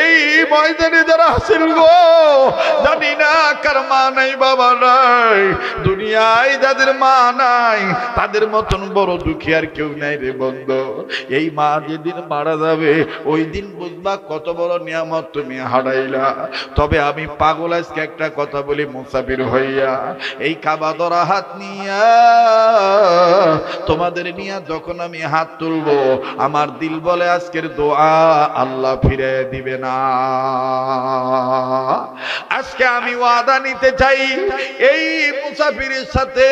Speaker 1: এই ময়দানে যারা হাসিল গো, জানি না কার মা নাই বাবা নাই, দুনিয়ায় যাদের মা নাই তাদের মতন বড় দুঃখী আর কেউ নাই রে বন্ধু। এই মা যেদিন মারা যাবে, ওই দিন বুঝবা কত বড় নিয়ামত তুমি হারাইলা। তবে আমি পাগল আজকে একটা কথা বলি, মুসাফির হইয়া এই কাবা ধরা হাত নিয়া তোমাদের নিয়ে যখন আমি হাত তুলবো, আমার দিল বলে আজকের দোয়া আল্লাহ ফিরে দিবে না। আজকে আমি ওয়াদা নিতে চাই, এই মুসাফিরের সাথে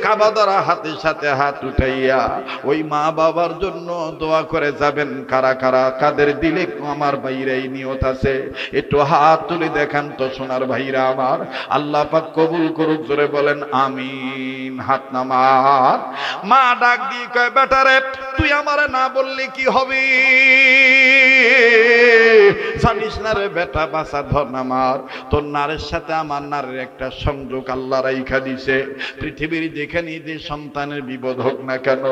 Speaker 1: কাবা ধরা হাতের সাথে হাত উঠাইয়া ওই মা বাবার জন্য দোয়া করে যাবেন। কারা কারা, কাদের দিলে আমার ভাইরা এই নিয়ত আছে, একটু হাত তুলে দেখান তো সোনার ভাইরা আমার। আল্লাহ পাক কবুল করুক, জোরে বলেন আমিন। হাত নামান। মা ডাক দিয়ে কয়, বেটারে তুই আমারে না বললি কি হবে? জানিস না রে বেটা, বাঁচা ধর আমার, তোর নারের সাথে আমার নারের একটা সংযোগ আল্লাহ রাইখা দিছে। পৃথিবীর যেখানে যে সন্তানের বিপদ হোক না কেন,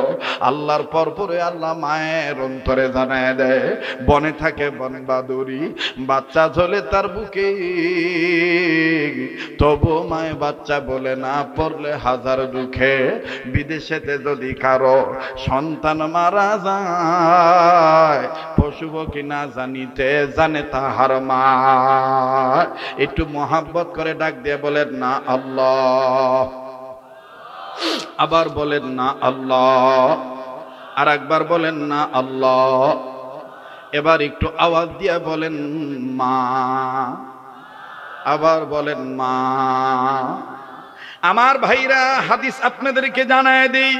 Speaker 1: আল্লাহর পরপরে আল্লাহ মায়ের অন্তরে জানায় দেয়। বনে থাকে বনবাদুরি, বাচ্চা ঝোলে তার বুকে, তবু মায়ে বাচ্চা বলে না পড়লে হাজার দুঃখে। বিদেশেতে যদি কারো সন্তান মারা যায়, পশু কি না জানিতে জানে তাহার মা। একটু মোহাব্বত করে ডাক দিয়ে বলেন না আল্লাহ, আবার বলেন না আল্লাহ, আর একবার বলেন না আল্লাহ, এবার একটু আওয়াজ দিয়ে বলেন মা, আবার বলেন মা। আমার ভাইরা, হাদিস আপনাদেরকে জানায় দেই,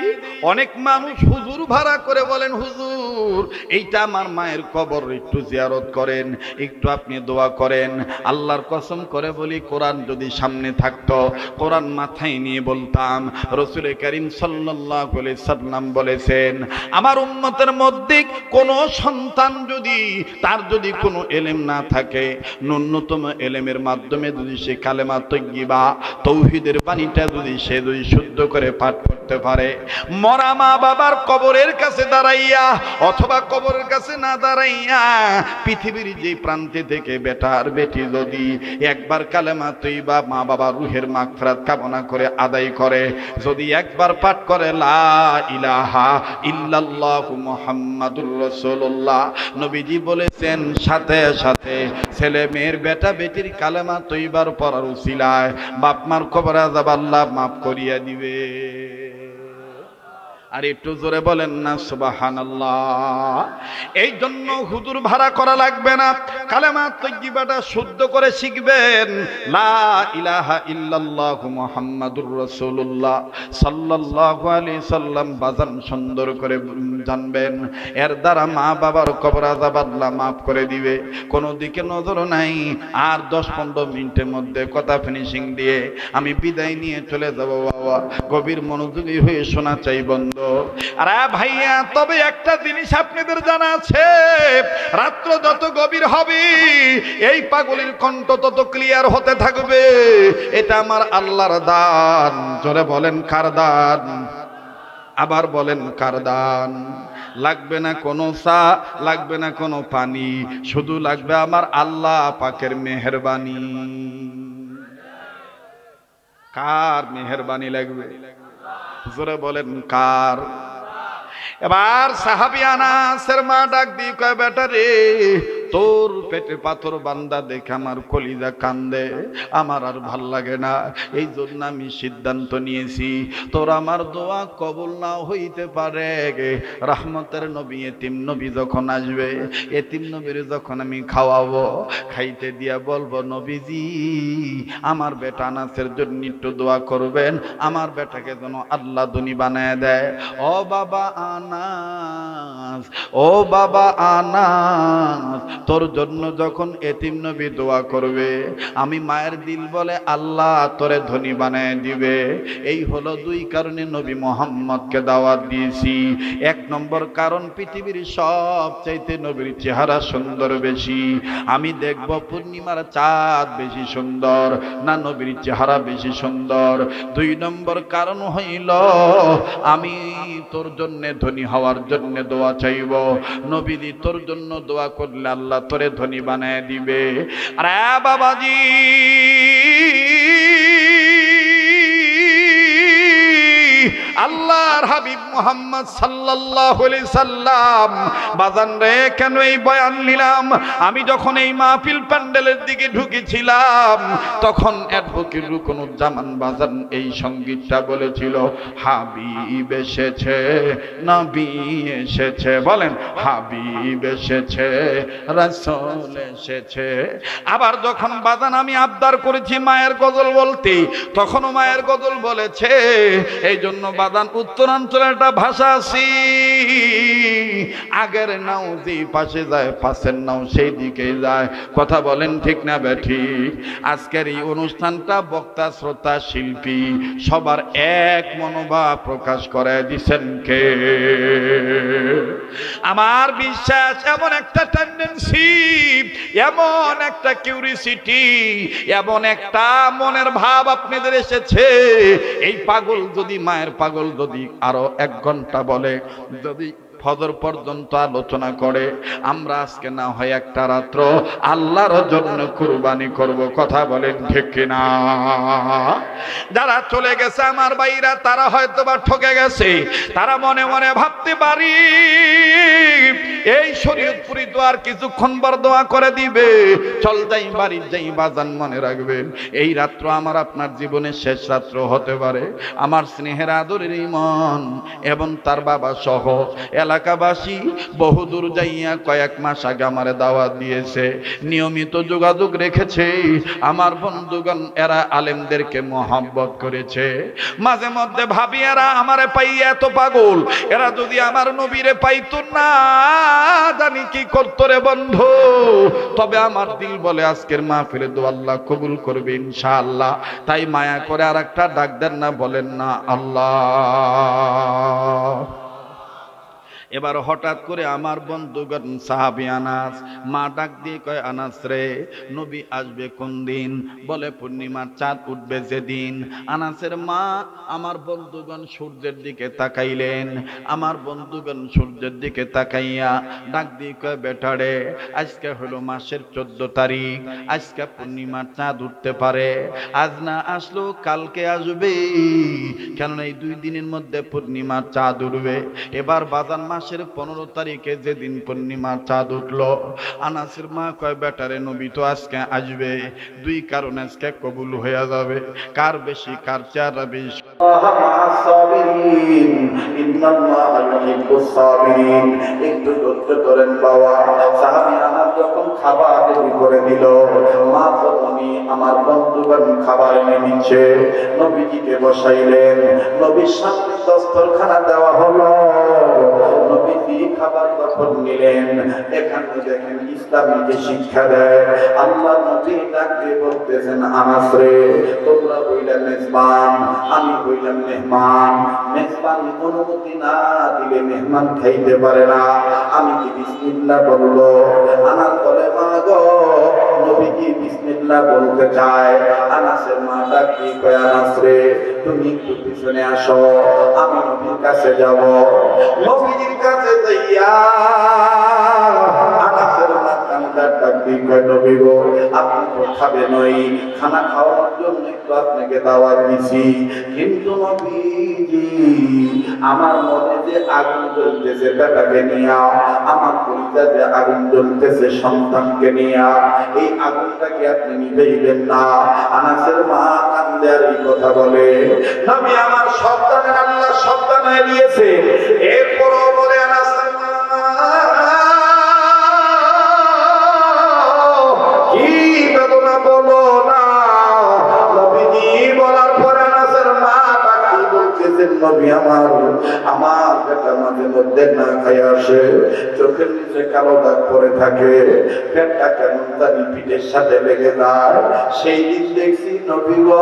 Speaker 1: অনেক মানুষ হুজুর ভাড়া করে বলেন, হুজুর এইটা আমার মায়ের কবর, একটু জিয়ারত করেন, একটু আপনি দোয়া করেন। আল্লাহর কসম করে বলি, কোরআন যদি সামনে থাকতো, কোরআন মাথায় নিয়ে বলতাম। রাসূল করিম সাল্লাল্লাহু আলাইহি সাল্লাম বলেছেন, আমার উম্মতের মধ্যে কোনো সন্তান যদি, তার যদি কোনো এলেম না থাকে, ন্যূনতম এলেমের মাধ্যমে যদি সে কালেমা তাইয়্যিবা, তাওহীদের বাণী পানিটা যদি সে যদি শুদ্ধ করে পাঠ করতে পারে, মরা মা বাবার কবরের কাছে দাঁড়াইয়া অথবা কবরের কাছে না দাঁড়াইয়া পৃথিবীর যে প্রান্তে থেকে বেটা আর বেটি যদি একবার কালেমা তৈবা মা বাবার রুহের মাগফিরাত কামনা করে আদায় করে, যদি একবার পাঠ করে লা ইলাহা ইল্লাল্লাহু মুহাম্মাদুর রাসূলুল্লাহ, নবীজি বলেছেন সাথে সাথে ছেলে মেয়ের বেটা বেটির কালেমা তৈবার পড়ার উসিলায় বাপ মার কবর আযাব আল্লাহ মাফ করিয়া দিবে। আর একটু জোরে বলেন না সুবহানাল্লাহ। এই জন্য হুজুর ভাড়া করা লাগবে না, কালেমা তাইয়্যিবাটা শুদ্ধ করে শিখবেন। লা ইলাহা ইল্লাল্লাহু মুহাম্মাদুর রাসূলুল্লাহ সাল্লাল্লাহু আলাইহি সাল্লাম বাজান সুন্দর করে জানবেন। এর দ্বারা মা বাবার কবর আযাব আল্লাহ মাফ করে দিবে। কোনো দিকে নজর নাই। আর 10-15 মিনিটের মধ্যে কথা ফিনিশিং দিয়ে আমি বিদায় নিয়ে চলে যাব বাবা। গভীর মনোযোগী হয়ে শোনা চাই বন্ধু। আরে ভাইয়া, তবে একটা জিনিস আপনাদের জানা আছে, রাত্র যত গভীর হবে এই পাগলের কণ্ঠ তত ক্লিয়ার হতে থাকবে। এটা আমার আল্লাহর দান। জোরে বলেন কার দান? আবার বলেন কার দান? লাগবে না কোনো চা, লাগবে না কোনো পানি, শুধু লাগবে আমার আল্লাহ পাকের মেহেরবানি। কার মেহেরবানি লাগবে? জোরে বলেন কার? এবার সাহাবী আনাসের মা ডাক দিয়ে কয়, বেটা রে, তোর পেটে পাথর বান্দা দেখে আমার কলিজা কান্দে, আমার আর ভাল লাগে না। এই জন্য আমি সিদ্ধান্ত নিয়েছি, তোর আমার দোয়া কবুল না হইতে পারে। রহমতের নবী এতিম নবী যখন আসবে, এতিম নবীর যখন আমি খাওয়াবো, খাইতে দিয়া বলবো, নবীজি আমার বেটা আনাসের জন্য একটু দোয়া করবেন, আমার বেটাকে যেন আল্লাহ ধনী বানায় দেয়। ও বাবা আনাস, ও বাবা আনাস, তোর জন্য যখন এতিম নবী দোয়া করবে, আমি মায়ের দিল বলে আল্লাহ তোরে ধনী বানায় দিবে। এই হলো 2 কারণে নবী মুহাম্মদকে দাওয়াত দিয়েছি। 1 নম্বর কারণ, পৃথিবীর সবচাইতে নবীর চেহারা সুন্দর বেশি। আমি দেখব পূর্ণিমার চাঁদ বেশি সুন্দর না নবীর চেহারা বেশি সুন্দর। 2 নম্বর কারণ হইল, আমি তোর জন্য ধনী হওয়ার জন্য দোয়া চাইব। নবীজি তোর জন্য দোয়া করলে আল্লাহ তোরে ধনী বানায় দিবে। আরে বাবাজি, আল্লাহর হাবিব মুহাম্মদ সাল্লাল্লাহু আলাইহি সাল্লাম, বাজান রে, কেন এই বয়ান নিলাম? আমি যখন এই মাহফিল প্যান্ডেলের দিকে ঢুকেছিলাম, তখন অ্যাডভোকেট রুকনুজ্জামান বাজান এই সঙ্গীতটা বলেছিল, হাবিব এসেছে, নবী এসেছে, বলেন হাবিব এসেছে, রাসূল এসেছে। আবার যখন বাজান আমি আবদার করেছি মায়ের গজল বলতে, তখনও মায়ের গজল বলেছে। এই জন্য বাদান উত্তরাঞ্চলের একটা ভাষা আছে, আগের নাও যে পাশে যায়, পাশের নাও সেই দিকে যায়। কথা বলেন ঠিক না বেঠিক? আজকের এই অনুষ্ঠানটা বক্তা শ্রোতা শিল্পী সবার এক মনোভাব প্রকাশ করে দিচ্ছেন কে? আমার বিশ্বাস এমন একটা টেন্ডেন্সি, এমন একটা কিউরিসিটি, এমন একটা মনের ভাব আপনাদের এসেছে। এই পাগল যদি, মায়ের পাগল যদি আরো 1 ঘন্টা বলে, যদি ফজর পর্যন্ত আলোচনা করে, আমরা আজকে না হয় একটা রাত্র আল্লাহর জন্য কুরবানি করব। কথা বলেন ঠিক কিনা? যারা চলে গেছে আমার ভাইরা, তারা হয়তো বা ঠকে গেছে। তারা মনে মনে ভাবতে পারি এই শরীয়তপুরি দোয়ার কিছুক্ষণ পর দোয়া করে দিবে, চল যাই বাড়ি যাই। বাজান মনে রাখবেন, এই রাত্র আমার আপনার জীবনের শেষ রাত্র হতে পারে। আমার স্নেহের আদরের ইমন এবং তার বাবা সহ এলাকাবাসী বহুদূর যাইয়া কয়েক মাস আগে আমারে দাওয়াত দিয়েছে, নিয়মিত যোগাযোগ রেখেছে। আমার বন্ধুগণ, এরা আলেমদেরকে মহব্বত করেছে। মাঝে মধ্যে ভাবি, এরা আমারে পাইয়া এত পাগল, এরা যদি আমার নবীরে পাইতো না জানি কি করতো রে বন্ধু। তবে আমার দিল বলে আজকের মাহফিলে দোয়া আল্লাহ কবুল করবে ইনশাআল্লাহ। তাই মায়া করে আর একটা ডাক দেন না, বলেন না আল্লাহ। এবার হঠাৎ করে আমার বন্ধুগণ সাহাবী আনাস মা ডাক দিয়ে কয়, আনাস রে, নবী আসবে কোন দিন? বলে পূর্ণিমার চাঁদ উঠবে যেদিন। আনাসের মা আমার বন্ধুগণ সূর্যের দিকে তাকাইলেন। আমার বন্ধুগণ সূর্যের দিকে তাকাইয়া ডাক দিয়ে কয়, বেটারে, আজকে হলো মাসের 14 তারিখ, আজকে পূর্ণিমার চাঁদ উঠতে পারে, আজ না আসলো কালকে আসবে, কেননা এই 2 দিনের মধ্যে পূর্ণিমার চাঁদ উঠবে। এবার বাজান মাসের 15 তারিখে যেদিন পূর্ণিমার চাঁদ উঠলো, আনাসের মা কয়, বেটারে, নবী তো আজকে আসবে, 2 কারণে আজকে কবুল হয়ে যাবে। কার বেশি, কার চেহারা বেশি? একটু ধৈর্য করেন বাবা। সাহাবী আনাস যখন খাবার রেডি করে দিল, মা তখনই আমার বন্ধুগণ খাবার এনে দিচ্ছে, নবীজিকে বসাইলেন। নবীর সামনে দস্তরখানা দেওয়া হলো, নবীজি খাবার যখন নিলেন, এখানে দেখেন ইসলামীকে শিক্ষা দেয়। আল্লাহ নবী ডাক দিয়ে বলতেছেন, আনাস রে, তোমরা হইলে মেজবান, আমি হইলাম মেহমান। মেজবান অনুমতি না দিলে মেহমান খাইতে পারে না। আমি কি বিসমিল্লাহ বলবো? আনাস বলে, মা গো, নবী কি বিসমিল্লাহ বলতে চায়? আনাসের মা ডাক দিয়ে কয়, আনাস রে, তুমি একটু পিছনে আসো, আমি নবীর কাছে যাব। নবীর কাছে যাইয়া আনাসের মা কান্দার ডাক দিয়ে কয়, নবী গো, আপনি তো খাবেনই, খানা খাওয়ার জন্য একটু আপনাকে দাওয়াত দিছি, কিন্তু নবীজি আমার মনে যে আগুন জ্বলতেছে বেটাকে নিয়া, আমার পরিচয় যে আগুন জ্বলতেছে সন্তানকে নিয়া, এই আগুনটাকে আপনি নিভাইবেন না। আনাসের মা কান্দে আর এই কথা বলে, নবী আমার সন্তানের আল্লাহ সন্তান হয়ে দিয়েছে, এরপরও বলে আনাসের মা, কি বেদনা বলো না। নবীজি বলার পরে আনাসের মা বাকি বলতেছেন, নবী আমার বেটা মাঝে মধ্যে না খাই আসে, চোখের নিচে কালো দাগ পরে থাকে, পেটটা কেমন জানি পিঠের সাথে লেগে যায়। সেই দিন দেখছি নবী গো,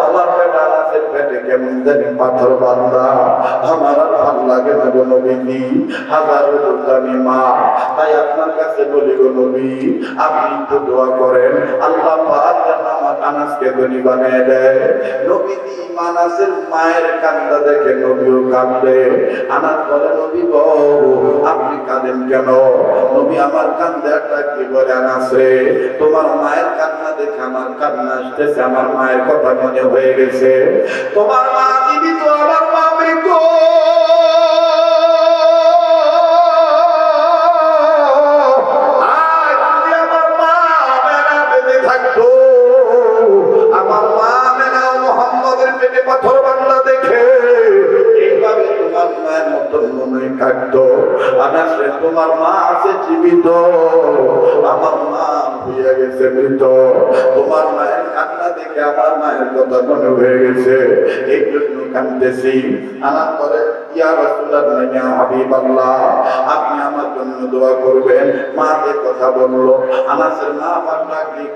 Speaker 1: আমার পেটা আনাসের পেটে কেমন জানি পাথর বাঁধা, আমার আর ভাল লাগে না গো নবীজি, হাজারো দামি মা। তাই আপনার কাছে বলি গো নবী, আপনি একটু দোয়া করেন, আল্লাহ পাক যেন আমার আনাসকে ধনী বানিয়ে দেয়। নবীজি আনাসের মায়ের কান্না দেখে নবীও কাঁদে। আনাস বলে, নবী গো, আপনি কাঁদেন কেন? নবী আমার কান্দে একটা কি বলে, আনাস রে, তোমার মায়ের কান্না দেখে আমার কান্না আসতেছে, আমার মায়ের কথা মনে হয়ে গেছে। তোমার মা জীবিত, আমার মা মৃত। আমার মা মেনা মোহাম্মদের পেটে পাথর বাংলা দেখে এইভাবে তোমার মায়ের মতন মনে কাটতো। আনাস রে, তোমার মা আছে জীবিত, আমার মা হইয়া গেছে মৃত। তোমার মায়ের কান্না দেখে আমার মায়ের কথা মনে হয়ে গেছে, এই জন্য কাঁদতেছি। আনাস বলে, ইয়া রাসূলুল্লাহ, ইয়া হাবিবাল্লাহ, আপনি আমার জন্য দোয়া করবেন। মা যে কথা বললো, আনাসের মা ডাক দিয়ে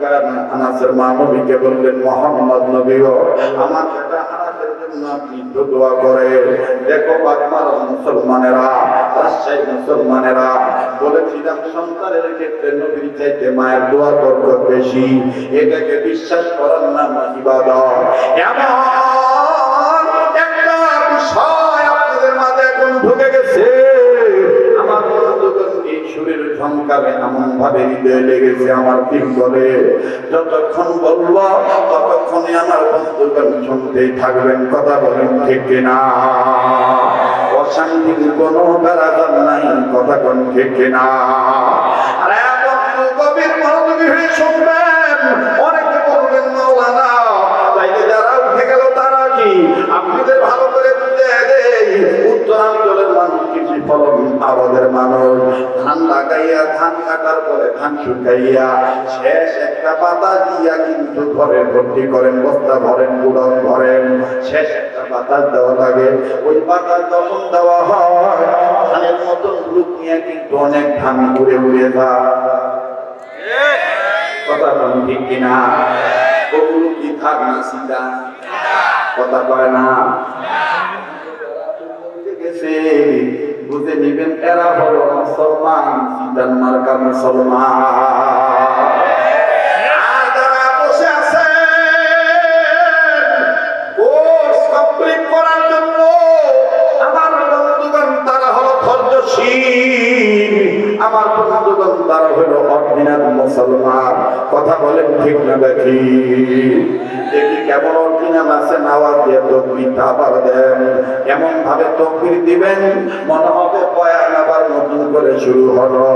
Speaker 1: আনাসের মা নবীকে বললেন, মুহাম্মদ নবী গো, আমার বেটা আনাসের জন্য আপনি একটু দোয়া করেন। দেখো বাগমার মুসলমানেরা, রাজশাহী মুসলমানেরা, বলেছিলাম সন্তানের ক্ষেত্রে নবীর চাইতে মায়ের দোয়া বরকত বেশি। এটাকে বিশ্বাস করার নাম ইবাদত। এমন একটা বিষয় আপনাদের মাঝে এখন ঢুকে গেছে, আমার বন্ধুগণ এই সুরের ঝংকারে এমন ভাবে হৃদয়ে লেগেছে, আমার দিন বলে যতক্ষণ বলবো ততক্ষণই আমার বন্ধুগণ শুনতেই থাকবেন। কথা বলেন ঠিক কিনা? অশান্তির কোনো কারাগার নাই, কথা কোন ঠিক কিনা? আরে বন্ধু, গভীর মনোযোগী হয়ে শুনবেন। অনেকে বলবেন, মাওলানা তাইলে যারা উঠে গেল তারা কি? আপনাদের ভালো করে বুঝে দেই, উত্তরাঞ্চলের মানুষ কিছু ফলন আবাদের মানুষ, ধান লাগাইয়া ধান কাটার পরে ধান শুকাইয়া শেষ একটা পাতা দিয়া কিন্তু ঘরে ভর্তি করেন, বস্তা ভরেন, গুড়ন ভরেন, শেষ একটা পাতা দেওয়া লাগে। ওই পাতা যখন দেওয়া হয়, ধানের মতন রূপ নিয়ে কিন্তু অনেক ধান ঘুরে ঘুরে যায়। কথা বলেন ঠিক কিনা? ওগুলো কি থাক না সিধা? কথা কয় না? বুঝে নিবেন এরা হলো মুসলমান, সিটার মার্কা মুসলমান। আর যারা বসে আছে কোর্স কমপ্লিট করার জন্য, আমার বন্ধুগণ তারা হলো ধৈর্যশীল, আমার বন্ধুগণ তারা হলো অরিজিনাল মুসলমান। কথা বলেন ঠিক না? দেখি দেখি কেমন অরিজিনাল আছে। নাওয়াজ দিয়ে তকবীর আবার দেন, এমন ভাবে তকবীর দিবেন মনে হবে বয়ান আবার নতুন করে শুরু হলো।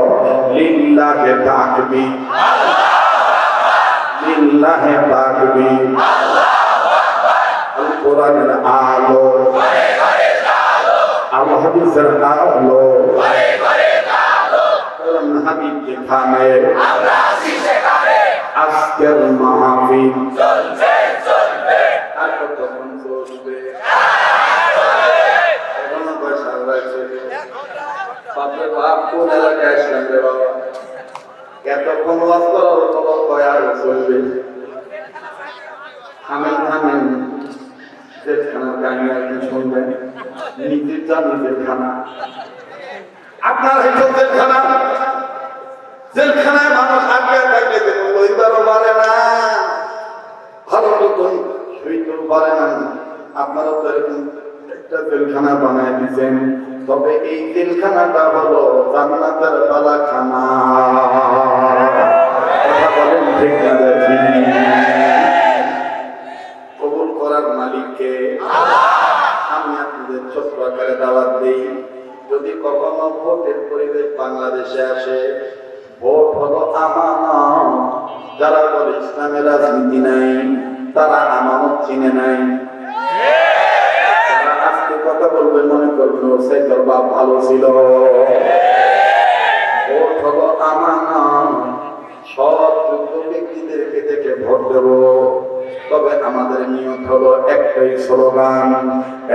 Speaker 1: লিল্লাহে তাকবীর, লিল্লাহে তাকবীর, আল কোরআনের আলো, আল হাদিসের আলো, হাবিব যেখানে আজকের মাহফিল চলবে চলবে, আর কতক্ষণ চলবে? এখনো পয়সা রয়েছে। বাপরে বাপ, কোন এলাকায় আসলেন রে বাবা? এতক্ষণ ওয়াজ করার খবর কয় আর চলবে? থামেন থামেন, জেলখানার কাহিনী আর কি শুনবেন? নিজের যা নিজের খানা, আপনার হয়তো জেলখানা, জেলখানায় মানুষ আটকে থাকলে দেখুন লইবারও পারে না, ভালো মতন সইতেও পারে না। আপনারা তো এরকম একটা জেলখানা বানায় দিচ্ছেন, তবে এই জেলখানাটা হলো জান্নাতের বালাখানা। কথা বলেন ঠিক না? দেখি কবুল করার মালিককে আমি আপনাদের ছোট্ট আকারে দাওয়াত দিই, যদি কখনো ভোটের পরিবেশ বাংলাদেশে আসে, ভোট হলো আমানত। যারা বলে ইসলামের রাজনীতি নাই, তারা আমানত চিনে নাই। তারা আজকে কথা বলবে মনে করবেন ওর সেই তোর বাপ ভালো ছিল। ভোট হলো আমানত, সব যোগ্য ব্যক্তিদেরকে দেখে ভোট দেব। তবে আমাদের নিয়ত হলো একটাই স্লোগান,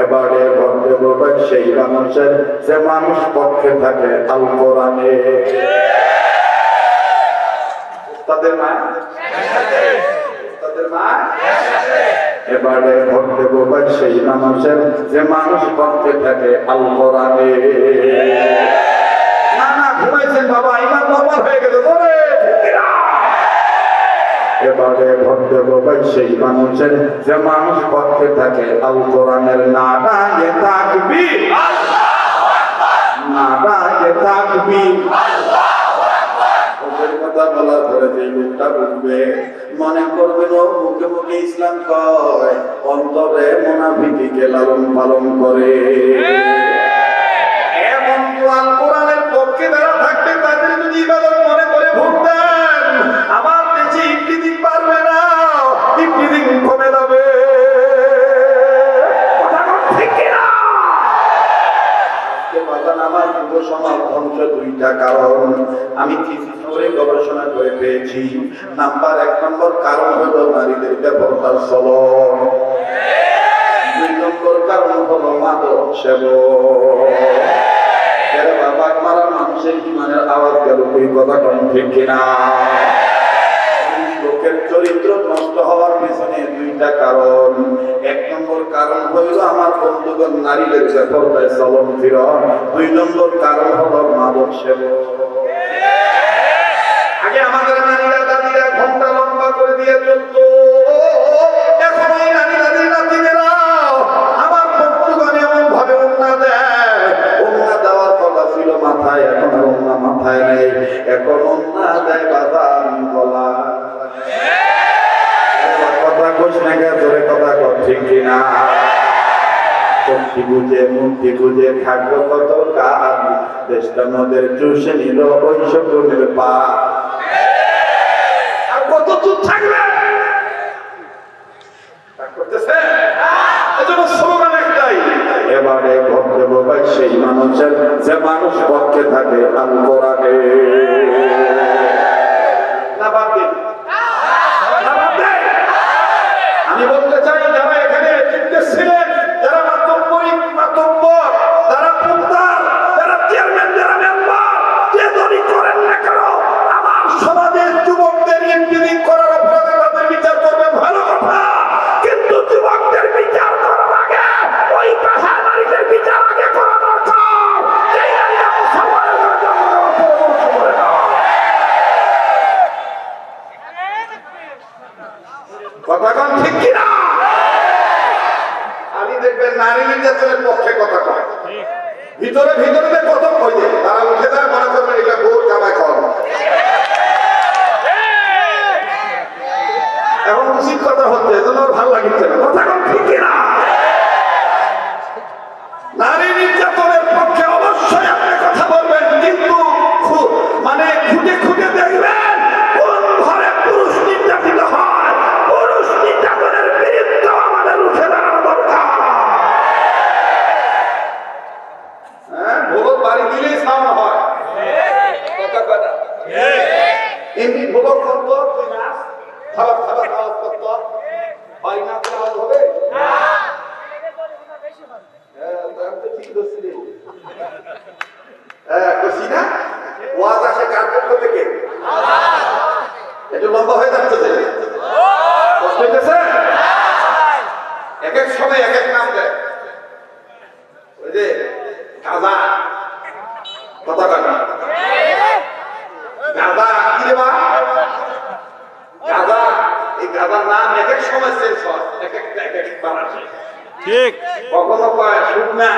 Speaker 1: এবারে ভোট দেব সেই মানুষের যে মানুষ পক্ষে থাকে আল কোরআনে। তাদের মা, তাদের মা, এবারে ভোট দেব সেই মানুষের যে মানুষ পক্ষে থাকে আল কোরআনে। না না, ঘুমাইছেন বাবা, ইমান নরমাল হয়ে গেছে। এবারে ভোট দেব সেই মানুষের যে মানুষ পক্ষে থাকে আল কোরআনের। নারায়ে তাকবীর, নারায়ে তাকবীর। ওদের কথা বলার পরে যে লোকটা বুঝবে, মনে করবেন ও মুখে মুখে ইসলাম কয়, অন্তরে মুনাফিকীকে লালন পালন করে। এমন আল কোরআনের পক্ষে যারা থাকবে, তাদের যদি ইবাদত মনে করে ভোট দেন, আমার দেশে ইফতিজিং পারবে না, ইফতিজিং কমে যাবে। আমার যুব সমাজ ধ্বংস দুইটা কারণ আমি কিছু করে গবেষণা করে পেয়েছি। নাম্বার 1 নম্বর কারণ হলো নারীদের ব্যাপারটার চলন, 2 নম্বর কারণ হলো মাদক সেবন। এর বাবা মারা মানুষের ইমানের আওয়াজ গেল, এই কথা কোন ঠিক কিনা? লোকের চরিত্র নষ্ট হওয়ার পিছনে 2টা কারণ। 1 নম্বর কারণ হইল আমার বন্ধুগণ নারীদের ব্যাপারটায় চলন ফিরন, 2 নম্বর কারণ হলো মাদক সেবন। আগে আমাদের নারীরা দাদিরা ঘন্টা লম্বা করে দিয়ে চলতো, এখন ওই নারী দাদির নাতিনেরা আমার বন্ধুগণ এমন ভাবে ওন্না দেয়, ওন্না দেওয়ার কথা ছিল মাথায়, এখন আর ওন্না মাথায় নেই, এখন ওন্না দেয় বাদাম গলা। কথা কইস না গে, জোরে কথা কর, ঠিক কিনা? শক্তি বুঝে মুক্তি বুঝে থাকবো কত কাল, দেশটা নদের চুষে নিল ওই শকুনের পা। আর কত চুপ থাকবে? এজন্য স্লোগান একটাই, এবারে ভোট দেব সেই মানুষের যে মানুষ পক্ষে থাকে আল কোরআনে। না বাদ দিন, আমি বলতে চাই যারা এখানে ছিলেন, যারা মাতব্বর, যারা পুত্তার, যারা চেয়ারম্যান, যারা মেম্বার, যে দলই করেন না কেন, আমার সমাজের যুবকদের ইনক্লুডিং করার অপরাধে তাদের বিচার করবেন, ভালো কথা। কিন্তু যুবকদের বিচার করার আগে ওই পেশার নারীদের বিচার আগে করা দরকার। ভিতরে ভিতরে কত কই দেয়, তারা উঠে দেয়, মনে করবেন এগুলা ভোট কামাই খাওয়ানো। এখন উচিত কথা হচ্ছে, এজন্য ভালো লাগিচ্ছে না, কথা কোন ঠিক না। নারী নির্যাতনের পক্ষে অবশ্যই আপনি কথা বলবেন, কিন্তু মানে খুঁটে খুঁটে দেখবেন কোন ঘরে পুরুষ নির্যাতিত হয়, পুরুষ নির্যাতনের বিরুদ্ধে আমাদের উঠে দাঁড়ানো দরকার। হ্যাঁ, ভোলক বাড়ি দিলেই সাউন্ড হয়, কথা কয় না। এমনি ভোলক করতো, তুই নাচ, খাবার খাবার আওয়াজ করতো, বাড়ি না করে আওয়াজ হবে না। একটু লম্বা হয়ে যাচ্ছে, এক এক সময় এক এক নাম দেয়। ওই যে গাঁজা, কথা কাটা গাঁজা, কি রে বা গাঁজা, এই গাঁজার নাম এক এক সময় চেঞ্জ হয়, এক একটা এক এক বার আসে। ঠিক, কখনো কয় শুকনা,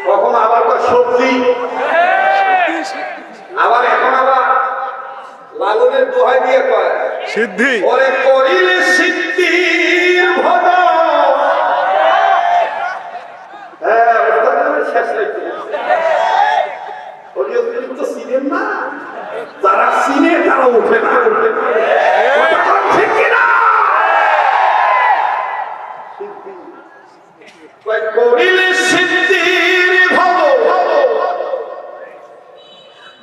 Speaker 1: কখনো আবার কয় সবজি, আবার এখন আবার লালনের দোহাই দিয়ে কয় সিদ্ধি, ওরে করিলে সিদ্ধির ভদ। হ্যাঁ, শেষ হয়েছে। তো চিনেন না, যারা চিনে তারা উঠে না, ঠিক কিনা? করিলে সিদ্ধির ভব,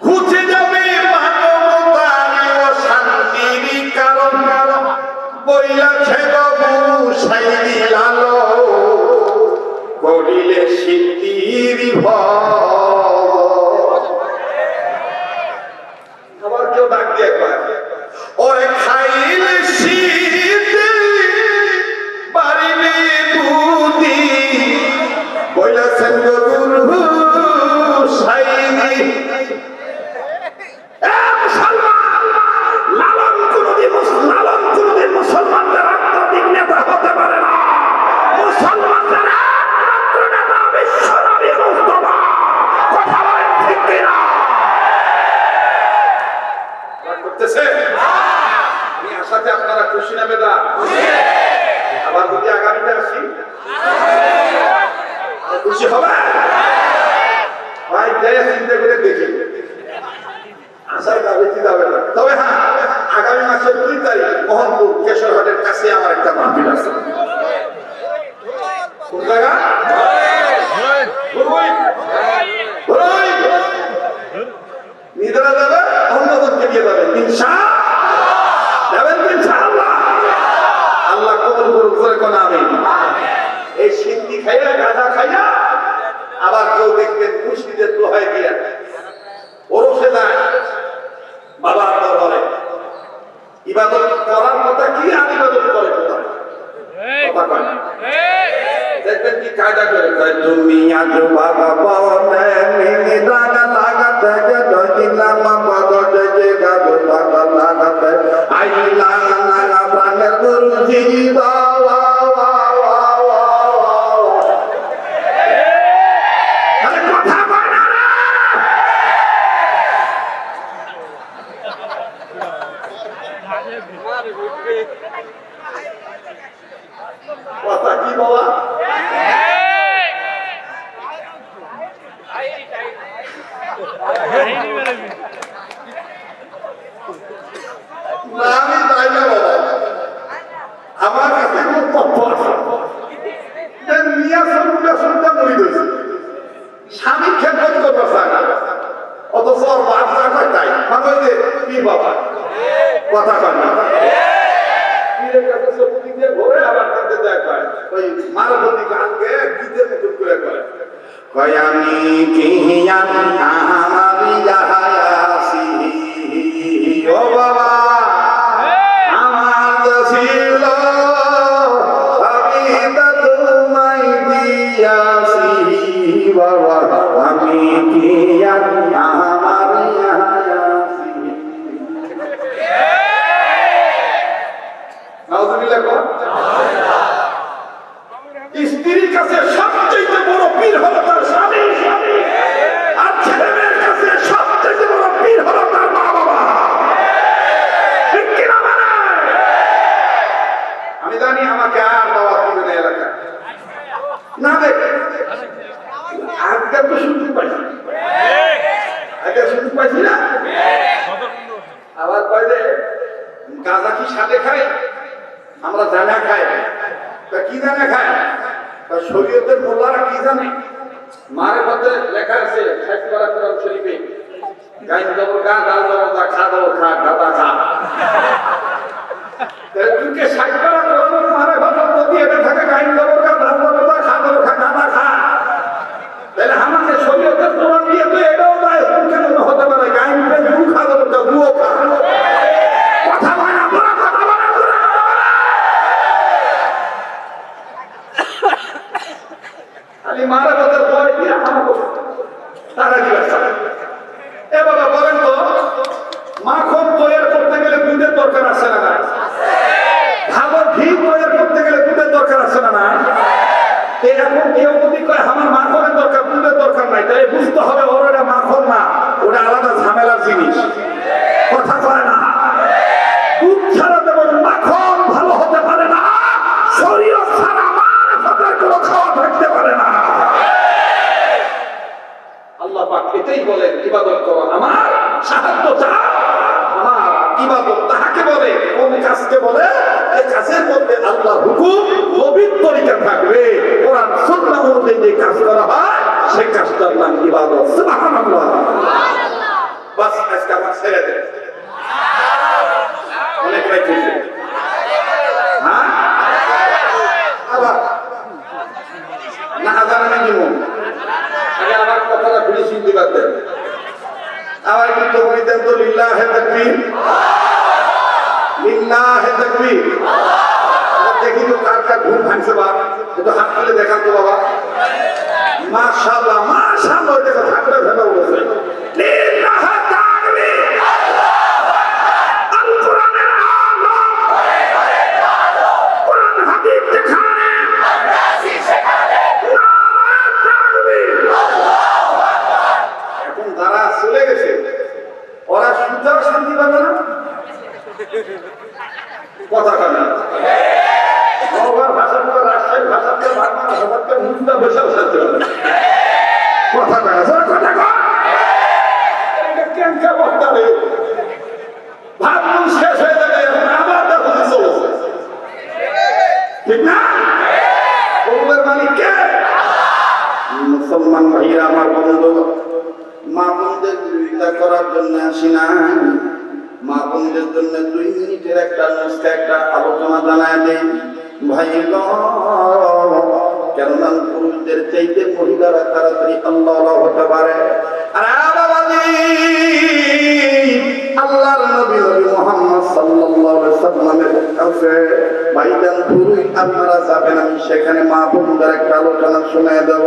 Speaker 1: ঘুচে যাবে মানবতার শান্তির কারণ, বইলাছে গবু সাইদি লালো, করিলে সিদ্ধির ভব। আবার কেউ ডাক দিয়ে কয়, ওরে খাইলে সিদ্ধি বাড়িলে দুধি, বইলাছেন গরু সাইদি। লালন কোনদিন মুসলমানদের আত্মদিক নেতা হতে পারে না। মুসলমানদের একমাত্র নেতা বিশ্ব নবী মুস্তাফা, কথা বলেন ঠিক কিনা? আমি আশাতে আপনারা খুশি না বেদা? আবার যদি আগামীতে আসি খুশি হবে ভাই, যাই চিন্তা করে দেখি, আশায় যাবে কি যাবে না। তবে হ্যাঁ, আগামী মাসের 2 তারিখ মোহনপুর কেশরঘাটের কাছে আমার একটা মাহফিল আছে। কোন জায়গা? নিজেরা যাবে, অন্যজনকে নিয়ে যাবেন, ইনশাআল্লাহ। আল্লাহ কবুল করুক, করে কোন আমিন। এই সিদ্ধি খাইয়া, গাঁজা খাইয়া, আবার কেউ দেখবেন মুর্শিদের দোহাই দিয়া ওরসে যায় বাবার দরবারে। ইবাদত করার কথা কি, আর ইবাদত করে কোথায়? কথা কয় না। দেখবেন কি কায়দা করে, তুমি আজ বাবা বনে মিনি দাগা লাগাতে গে দইলাম বাবা জেগে গাজো দাগা লাগাতে আইলা না প্রাণের গুরুজি দাওয়া। আরে কথা কয় না রে, কথা কি বাবা? আমি তাই না বাবা, আমার কাছে খুব তথ্য আছে। মিয়া সরুটা শুনতে মরি গেছে, স্বামী খেদমত করতে চায় না, অথচ ওর বাপ যা কয় তাই। মানে ওই যে পীর বাবা, কথা কয় না, পীরের কাছে চতুর্দিক দিয়ে ঘোরে, আবার কাঁদতে দেয় কয়, ওই মারবতী গানকে গীতের মতন করে কয়, কয় আমি কি আমার যাহায়াসি, ও বাবা আমার ছিল আমি তো তোমায় দিয়াছি, বাবা আমি কি আমার যাহায়াসি। নাউজুবিল্লাহ। স্ত্রীর কাছে সবচেয়ে তো সুযোগ পাইছি, আগে সুযোগ পাইছি না। আবার কয় যে গাঁজা কি সাথে খায়, আমরা জানা খাই। কি জানা খায়? শরীয়তের মোল্লারা কি জানে? মারে পথে লেখা আছে 60 পারা কোরআন শরীফে, গাইন জবর গা, দাল জবর দা, খা জবর খা, গাদা খা। তুইকে 60 পারা কোরআন মারে পথে যদি এটা থাকে গাইন জবর গা, দাল জবর দা, খা জবর খা, গাদা খা, তাহলে আমাকে শরীয়তের কোরআন দিয়ে তো এটাও দায় কেন হতে পারে? গাইন পে গু খা জবর দা, গুও খা। কথা বলে না, বড় কথা বলে না। খালি মারে পথে ভয় দিয়ে আমাকে তারা দিয়েছে। এ বাবা বলেন তো, মাখন তৈরি করতে গেলে দুধের দরকার আছে না? ভালো ঘি তৈরি করতে গেলে দুধের দরকার আছে না? এখন কেউ যদি কয় আমার মাখনের দরকার, দুধের দরকার নাই, তাই বুঝতে হবে ওর ওটা মাখন না, ওটা আলাদা ঝামেলার জিনিস। কথা কয় না, দুধ ছাড়া যেমন মাখন ভালো হতে পারে না, শরীয়ত ছাড়া মারফতের কোনো খাওয়া থাকতে পারে না। আল্লাহ পাক এটাই বলেন, ইবাদত করো আমার, সাহায্য চাও আমার। ইবাদত তাহাকে বলে, কোন কাজকে বলে? এই কাজের মধ্যে আল্লাহর হুকুম নবীর তরিকা থাকবে, কোরআন সুন্নাহ অনুযায়ী যে কাজ করা হয় সেই কাজটার নাম ইবাদত। সুবহানাল্লাহ। বাস আজকে আমার ছেড়ে দেন, অনেক রাইতেছে। হ্যাঁ আবার না আজান আমি দিব আগে আমার কথাটা ফিনিশিং দিবার দেন। আবার কিন্তু বলতেন তো লিল্লাহে তাকবীর, লিল্লাহে তাকবীর। দেখি তো কার কার ঘুম ভাঙছে বাপ, একটু হাত তুলে দেখান তো বাবা। মাশাআল্লাহ মাশাআল্লাহ, দেখো ঠাকুরের ভেবে বলেছে লিল্লাহে তাকবীর। আল কোরআনের আলো, কোরআন হাদিস যেখানে আমরা আছি সেখানে নারায়ে তাকবীর। এখন যারা চলে গেছে ওরা সুতার শান্তি পাবে না, কথা কানে নগর ভাষাটা, রাজশাহী ভাষাটা, বাংলা ভাষাটা মুক্তা বসেও শান্তি পাবে না। কথা কানে কথা কয় এটা কেনকা বলতে রে? ভাবলুম শেষ হয়ে যাবে, এখন আবার দেখো চলেছে, ঠিক না? কবুলের মালিক কে? মুসলমান ভাইরা আমার বন্ধু, মা বোনদের বিরোধিতা করার জন্য আসি না, মা বোনদের জন্য 2 মিনিটের একটা নুসখা, একটা আলোচনা জানায় দেন ভাই গো। কেননা পুরুষদের চাইতে মহিলারা তাড়াতাড়ি আল্লাহ হতে পারে। আর বাবাজি, আল্লাহর নবী মুহাম্মদ সাল্লাল্লাহু আলাইহি সাল্লামের কাছে ভাইজান পুরুষ আপনারা যাবেন, আমি সেখানে মা বোনদের একটা আলোচনা শুনে দেব।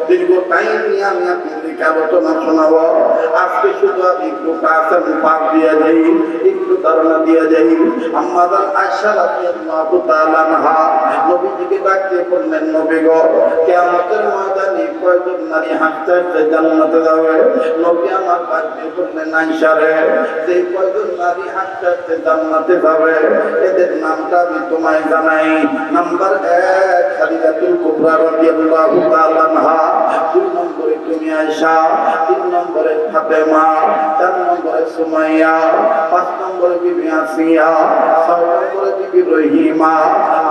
Speaker 1: দীর্ঘ টাইম নিয়ে আমি আপনাদেরকে আলোচনা শোনাবো। আজকে শুধু আমি একটু পাঠ দিয়ে যাই, একটু ধারণা দিয়ে যাই। আম্মা জান আয়েশা রাদিয়াল্লাহু তাআলা আনহা নবীজিকে ডাকতে বললেন, নবী গো, কিয়ামতের ময়দানে কয়জন নারী হাঁটতে হাঁটতে জান্নাতে যাবে? নবী আমার ডাকতে বললেন, আয়েশা রে, যে কয়জন নারী হাঁটতে হাঁটতে জান্নাতে যাবে এদের নামটা আমি তোমায় জানাই। নাম্বার 1 খাদিজাতুল কুবরা রাদিয়াল্লাহু তাআলা আনহা, 2 নম্বরে তুমি আয়েশা, 3 নম্বরে ফাতেমা, 4 নম্বরে সুমাইয়া, 5 নম্বরে বিবি আসিয়া, 6 নম্বরে বিবি রহিমা।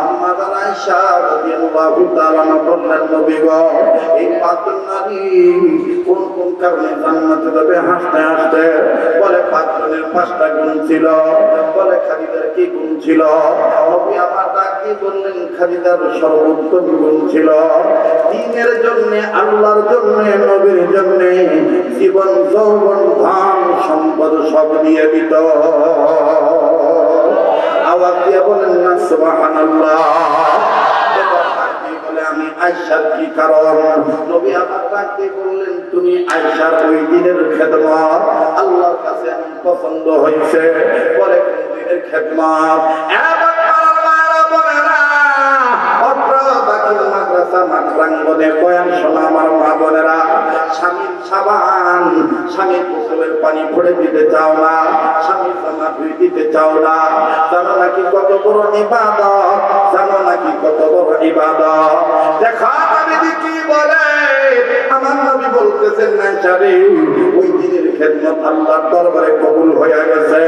Speaker 1: আম্মা জান আয়েশা রাদিয়াল্লাহু তাআলা বললেন, নবী গো, এই 5 নারী কোন কোন কারণে জান্নাতে যাবে হাসতে হাসতে? বলে 5 জনের 5টা গুণ ছিল। বলে খাদিজার কি গুণ ছিল? নবী আমার ডাক দিয়ে বললেন, খাদিজার সর্বোত্তম গুণ ছিল দ্বীনের জন্য, আল্লাহর জন্য, নবীর জন্য জীবন যৌবন ধন সম্পদ সব দিয়ে দিত। আওয়াজ দিয়ে বলেন না সুবহানাল্লাহ। বলে আমি আয়েশার কি কারণ? নবী আমার ডাকতে বললেন, তুমি আয়েশার ওই দিনের খেদমত আল্লাহর কাছে এমন পছন্দ হয়েছে। বলে কোন দিনের খেদমত? মাদ্রাসা মাঠরাঙ্গনে বয়ান শোনা আমার মা বোনেরা, স্বামীর সাবান, স্বামীর গোসলের পানি ভরে দিতে চাও না, স্বামীর জামা ধুই দিতে চাও না, জানো নাকি কত বড় ইবাদত? জানো নাকি কত বড় ইবাদত? দেখো নবী কি বলে, আমার নবী বলতে
Speaker 2: বলতেছেন না সারে ওই দিনের খেদমত আল্লাহর দরবারে কবুল হয়ে গেছে,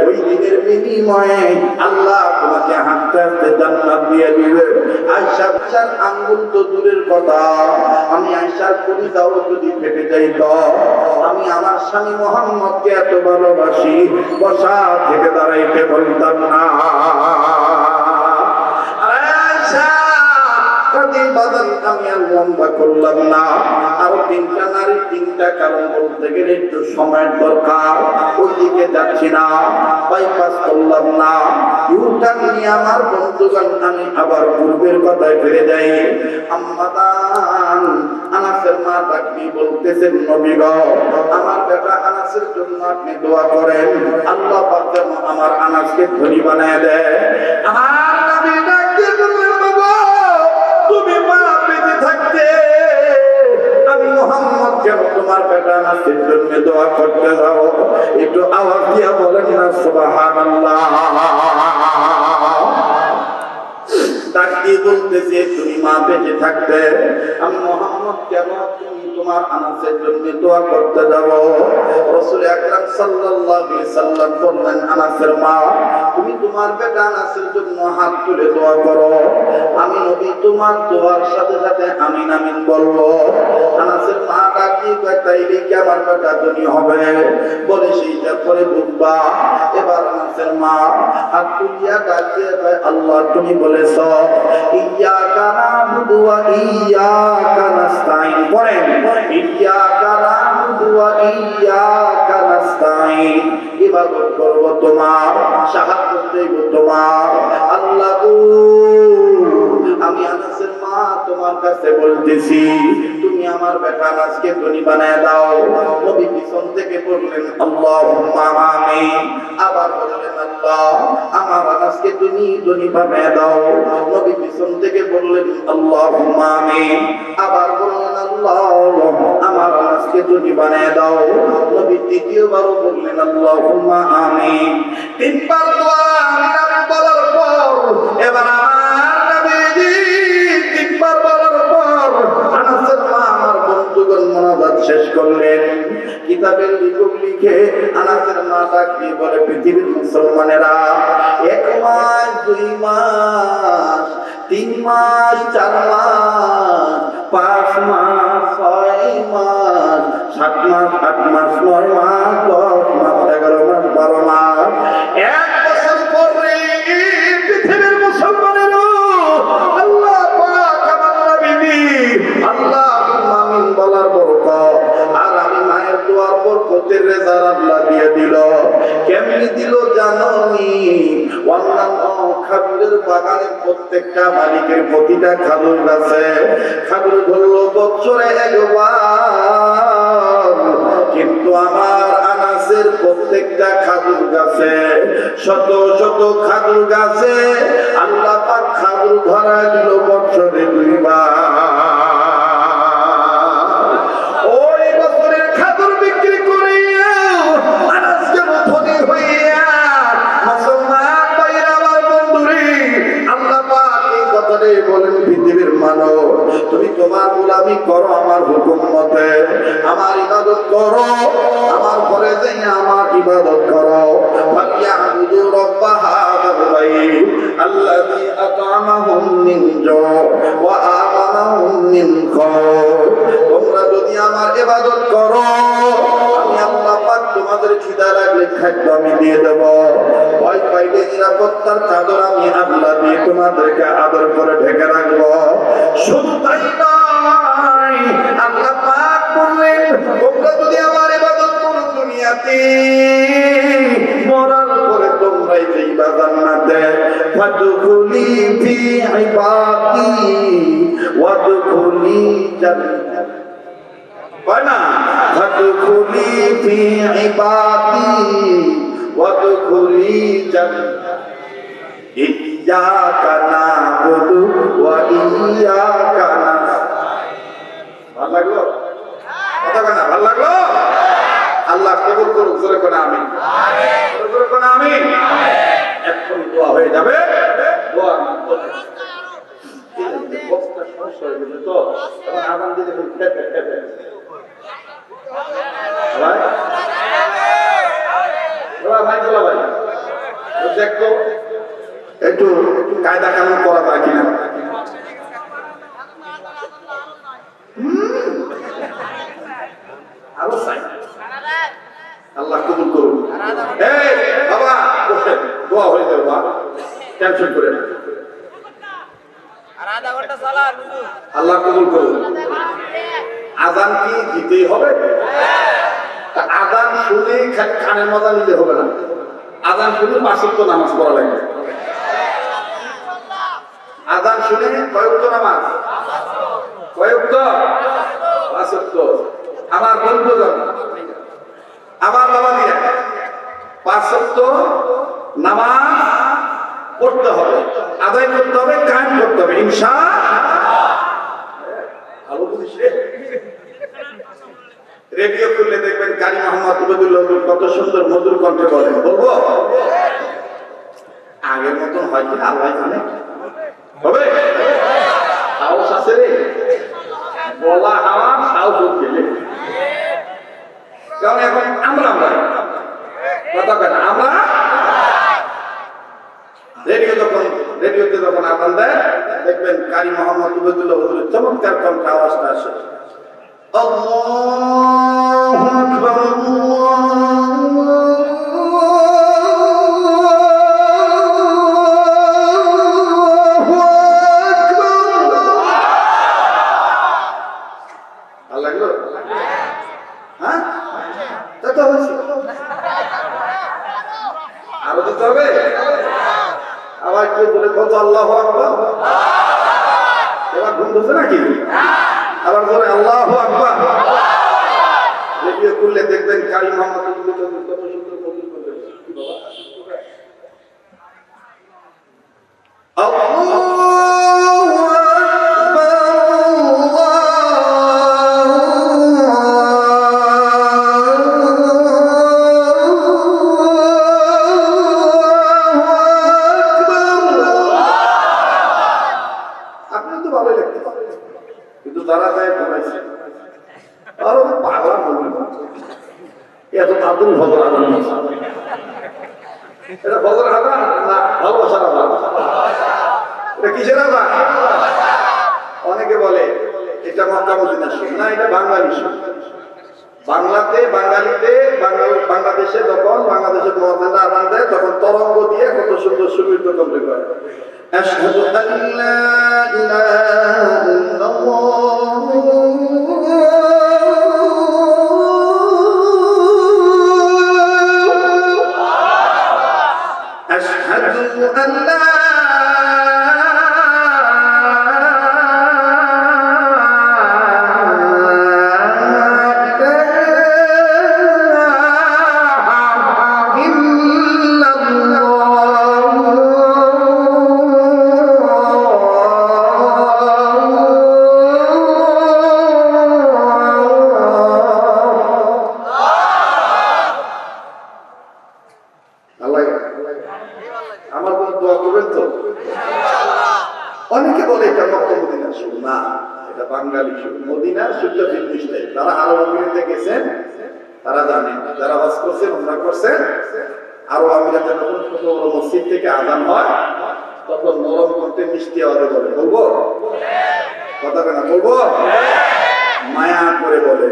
Speaker 2: ওই দিনের বিনিময়ে আল্লাহ তোমাকে হাঁটতে হাঁটতে জান্নাত দিয়ে দিবে। আয়েশার আঙ্গুল তো দূরের কথা, আমি আয়েশার কলিজাও যদি ফেটে যাইত, আমি আমার স্বামী মুহাম্মদকে এত ভালোবাসি বসা থেকে দাঁড়াইতে বলতাম না। আমি আর লম্বা করলাম না, আরো তিনটা নারী তিনটা কারণ বলতে গেলে একটু সময়ের দরকার, ওইদিকে যাচ্ছি না, বাইপাস করলাম না, ইউটার্ন নিয়ে আমার বন্ধুগণ আমি আবার পূর্বের কথায় ফিরে যাই। আম্মাদান আনাসের মা ডাকি বলতেছেন, নবী গো আমার বেটা আনাসের জন্য আপনি দোয়া করেন, আল্লাহ পাক যেন আমার আনাসকে ধনী বানায় দেয়। আমার নবী ডাকি বললেন, বাবা তুমি মা বেঁচে থাকতে আমি মুহাম্মদ কেন তোমার বেটা আনাসের জন্য দোয়া করতে যাও? একটু আওয়াজ দিয়া বলেন না সুবহানাল্লাহ। ডাকি বলতেছে, তুমি মা বেঁচে থাকতে আমি মুহাম্মদ কেন তুমি তোমার আনাসের জন্য দোয়া করতে যাব? রাসূল আকরাম সাল্লাল্লাহু আলাইহি সাল্লাম বললেন, আনাসের মা তুমি তোমার বেটা আনাসের জন্য হাত তুলে দোয়া করো, আমি নবী তোমার দোয়ার সাথে সাথে আমিন আমিন বলবো। আনাসের মা ডাকি কয়, তাইলে কি আমার বেটা ধনী হবে? বলে সেইটা করে বুঝবা। এবার আনাসের মা হাত তুলিয়া ডাকিয়ে কয়, আল্লাহ তুমি বলেছো ইয়্যাকা না'বুদু ওয়া ইয়্যাকা নাস্তাঈন, পড়েন ইয়্যাকা না'বুদু ওয়া ইয়্যাকা নাস্তাঈন, ইবাদত করব তোমার, সাহায্য চাইব তোমার। আল্লাহ গো আমি আনাসের মা তোমার কাছে বলতেছি তুমি আমার বেটা আনাসকে ধনী বানায় দাও। নবী পিছন থেকে বললেন আল্লাহুম্মা আমিন, আবার বললেন আল্লাহ আমার আনাসকে তুমি ধনী বানায় দাও। নবী পিছন থেকে বললেন আল্লাহুম্মা আমিন, আবার বললেন আল্লাহ আমার আনাসকে ধনী বানায় দাও। নবী তৃতীয়বারও বললেন আল্লাহুম্মা আমিন। তিনবার দোয়া আমিন আমিন বলার পর এবার আমার নবীজি তিনবার বলার পর আনাসের মা আমার বন্ধুগণ মোনাজাত শেষ করলেন। কিতাবের লেখক লিখে আনাসের মা ডাক দিয়ে বলে, পৃথিবীর মুসলমানেরা 1 মাস 2 মাস 3 মাস 4 মাস 5 মাস 6 মাস 7 মাস 8 মাস 9 মাস 10 মাস 11 মাস 12 মাস 1 বছর পরে পৃথিবীর মুসলমানেরা আল্লাহ পাক আমার নবী আল্লাহুম্মা আমিন বলার বরকত আর আমি মায়ের দোয়ার বরকতের রেজাল্ট আল্লাহ দিয়ে দিল। কেমনি দিল জানোনি? অন্যান্য খাজুরের বাগানের প্রত্যেকটা মালিকের প্রতিটা খাজুর গাছে খাজুর ধরলো বছরে 1 বার, কিন্তু আমার আনাসের প্রত্যেকটা খাজুর গাছে শত শত খাজুর গাছে আল্লাহ পাক খাজুর ধরা দিল বছরে 2 বার। ওই বছরের খাজুর বিক্রি করে আনাস যেন ধনী হইয়া মুসলমান ভাইরা আমার বন্ধুরে আল্লাহ পাক এই কথাটাই বলেন, পৃথিবীর মানব তুমি তোমার গোলামি করো আমার হুকুম মতে, আমার ইবাদত করো, আমার ঘরে যাই আমার ইবাদত করো। ফালিয়াবুদু রাব্ব হাযাল বাইত আল্লাযী আত'আমাহুম মিন জু' ওয়া আমানাহুম মিন খাউফ। তোমরা যদি আমার ইবাদত করো আমি আল্লাহ পাক তোমাদের খিদা লাগলে খাদ্য আমি দিয়ে দেব, ভয় পাইলে নিরাপত্তার চাদর আমি আল্লাহ দিয়ে তোমাদেরকে আদর করে ঢেকে রাখবো। শুধু তাই নয়, আল্লাহ পাক বললেন তোমরা যদি আমার ইবাদত করো দুনিয়াতে মরার পরে তোমরাই যাইবা জান্নাতে। ফাদখুলি ফি ইবাদি ওয়াদখুলি জান্নাত, হয় না? ফাদখুলি ফি ইবাদি ওয়াদখুলি জান্নাত। ইয়্যাকা না'বুদু ওয়া ইয়্যাকা নাস্তাঈন। ভালো লাগলো? কথা বলেন, ভালো লাগলো? আল্লাহ কবুল করুক, জোরে করে আমিন। আমিন, জোরে করে আমিন। এখন দোয়া হয়ে যাবে। দোয়া করতে বক্সটা সমস্যা হয়ে গেছে তো, এখন আযান দিলে খেতে দেখো একটু কায়দা কানুন করা যায় কিনা। আরো চাই, আল্লাহ কবুল করুন। এই বাবা বসেন, দোয়া হয়ে যাবে বাবা, টেনশন করে না, আল্লাহ কবুল করুন। আজান কি দিতেই হবে? তা আজান শুনে খালি কানের মজা নিলে হবে না, আজান শুনে 5 ওয়াক্ত নামাজ পড়া লাগবে। আজান শুনে কয় ওয়াক্ত নামাজ? কয় ওয়াক্ত? 5 ওয়াক্ত। আমার বন্ধুগণ, আমার বাবা দিয়া 5 ওয়াক্ত নামাজ পড়তে হবে, আদায় করতে হবে, কায়েম করতে হবে ইনশাআল্লাহ। ভালো বুঝিস রে। রেডিও খুললে দেখবেন কারি মোহাম্মদ উবেদুল্লাহ কত সুন্দর মধুর কণ্ঠে বলেন, বলবো? আগের মতন হয় কি আল্লাহ জানে, হবে? সাহস আছে রে, বলা হাওয়া সাহস গেলে, কারণ এখন আমরা কথা কেন আমরা রেডিওতে যখন আদান দেয় দেখবেন কারি মোহাম্মদ উবেদুল্লাহ হুজুরের চমৎকার কণ্ঠে আওয়াজটা আসে, আল্লাহু আকবার আরো দিতে হবে, আবার কি বলে কত আল্লাহু আকবার, এবার ঘুম ধরছে নাকি? আবার বলে আল্লাহু আকবার। রেডিও খুললে দেখবেন কারি মোহাম্মদ কত সুন্দর মধুর কণ্ঠে, কি বাবা আল্লাহু এত তাড়াতাড়ি ফজর আদান এটা ফজর আদান না ভালোবাসার আদান? এটা কিসের আদান? অনেকে বলে এটা মক্কা মদিনার সুর, না এটা বাঙালি সুর। বাংলাতে বাঙালিতে বাংলাদেশে যখন বাংলাদেশের মুয়াজ্জিনরা আদান দেয় তখন তরঙ্গ দিয়ে কত সুন্দর সুবিধ কমপ্লিট করে, আশহাদু আল্লা ইলাহা ইল্লাল্লাহ আমার কোন দোয়া করবেন তো? অনেকে বলে এটা মক্কা মদিনার সুর, না এটা বাঙালি সুর। মদিনার সুরটা নির্দিষ্টই, তারা আরব আমিরাতে গেছেন তারা জানেন, যারা হজ করছেন উমরা করছেন, আরব আমিরাতে যখন ছোট বড় মসজিদ থেকে আযান হয় তখন নরম কণ্ঠে মিষ্টি আওয়াজে বলে, বলবো? কথা কেনা বলবো? মায়া করে বলে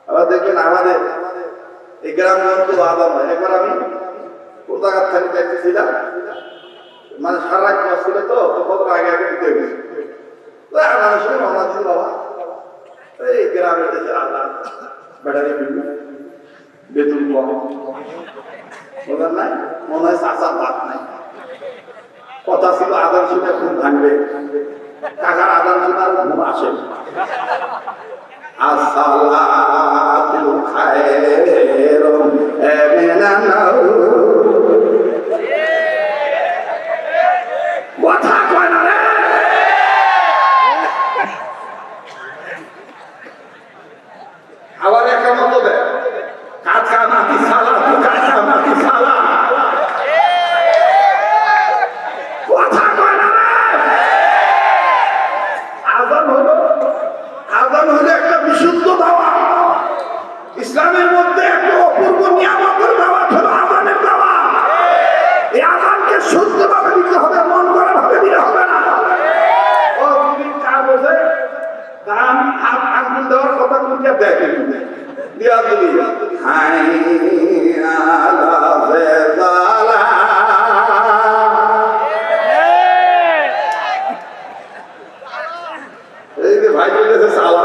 Speaker 2: আল্লাহ দেখবেন আমাদের এই গ্রামগঞ্জ আদান হয়। একবার আমি কোথাকার থাকি দেখতেছিলাম, মানে সারা ক্লাস ছিল তো কত আগে আগে দিতে গেছে মানুষের রওনা দিল, বাবা এই গ্রামের দেশে আদান ব্যাটারি বেতন কম, ওদের নাই মনে হয় চাষার ভাত নাই, কথা ছিল আদান শুনে ঘুম ভাঙবে, কাকার আদান শুনে আর ঘুম আসে না। আসসালাতু খায়রুম মিনান নাওম। কথা কয় না রে। আবার একামত দেয়, কাকা নাতি সালা, তু কাকা নাতি সালা। কথা কয় না রে। আযান হলো একটা বিশুদ্ধ দাওয়াত। ইসলামের মধ্যে একটা অপূর্ব নিয়ামতের দাওয়াত হলো আযানের দাওয়াত। এই আযানকে শুদ্ধভাবে দিতে হবে, মন গড়া ভাবে দিলে হবে না। ও তুমি চা বসে গান হাত আঙ্গুল দেওয়ার কথা কোনটা দেখে দিয়া দিলি হাই আলা ফেজালা। এই যে ভাই বলেছে সালা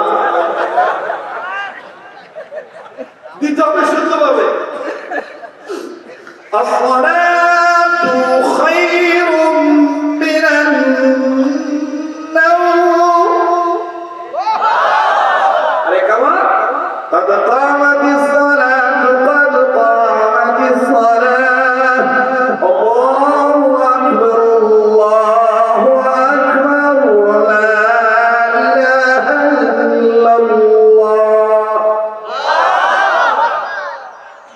Speaker 2: দিতে হবে শুদ্ধভাবে। আসসালাতু খায়রুম মিনান নাওম। আরে কামা قد قامت الصلاة قد قامت الصلاة الله أكبر الله أكبر لا إله إلا الله।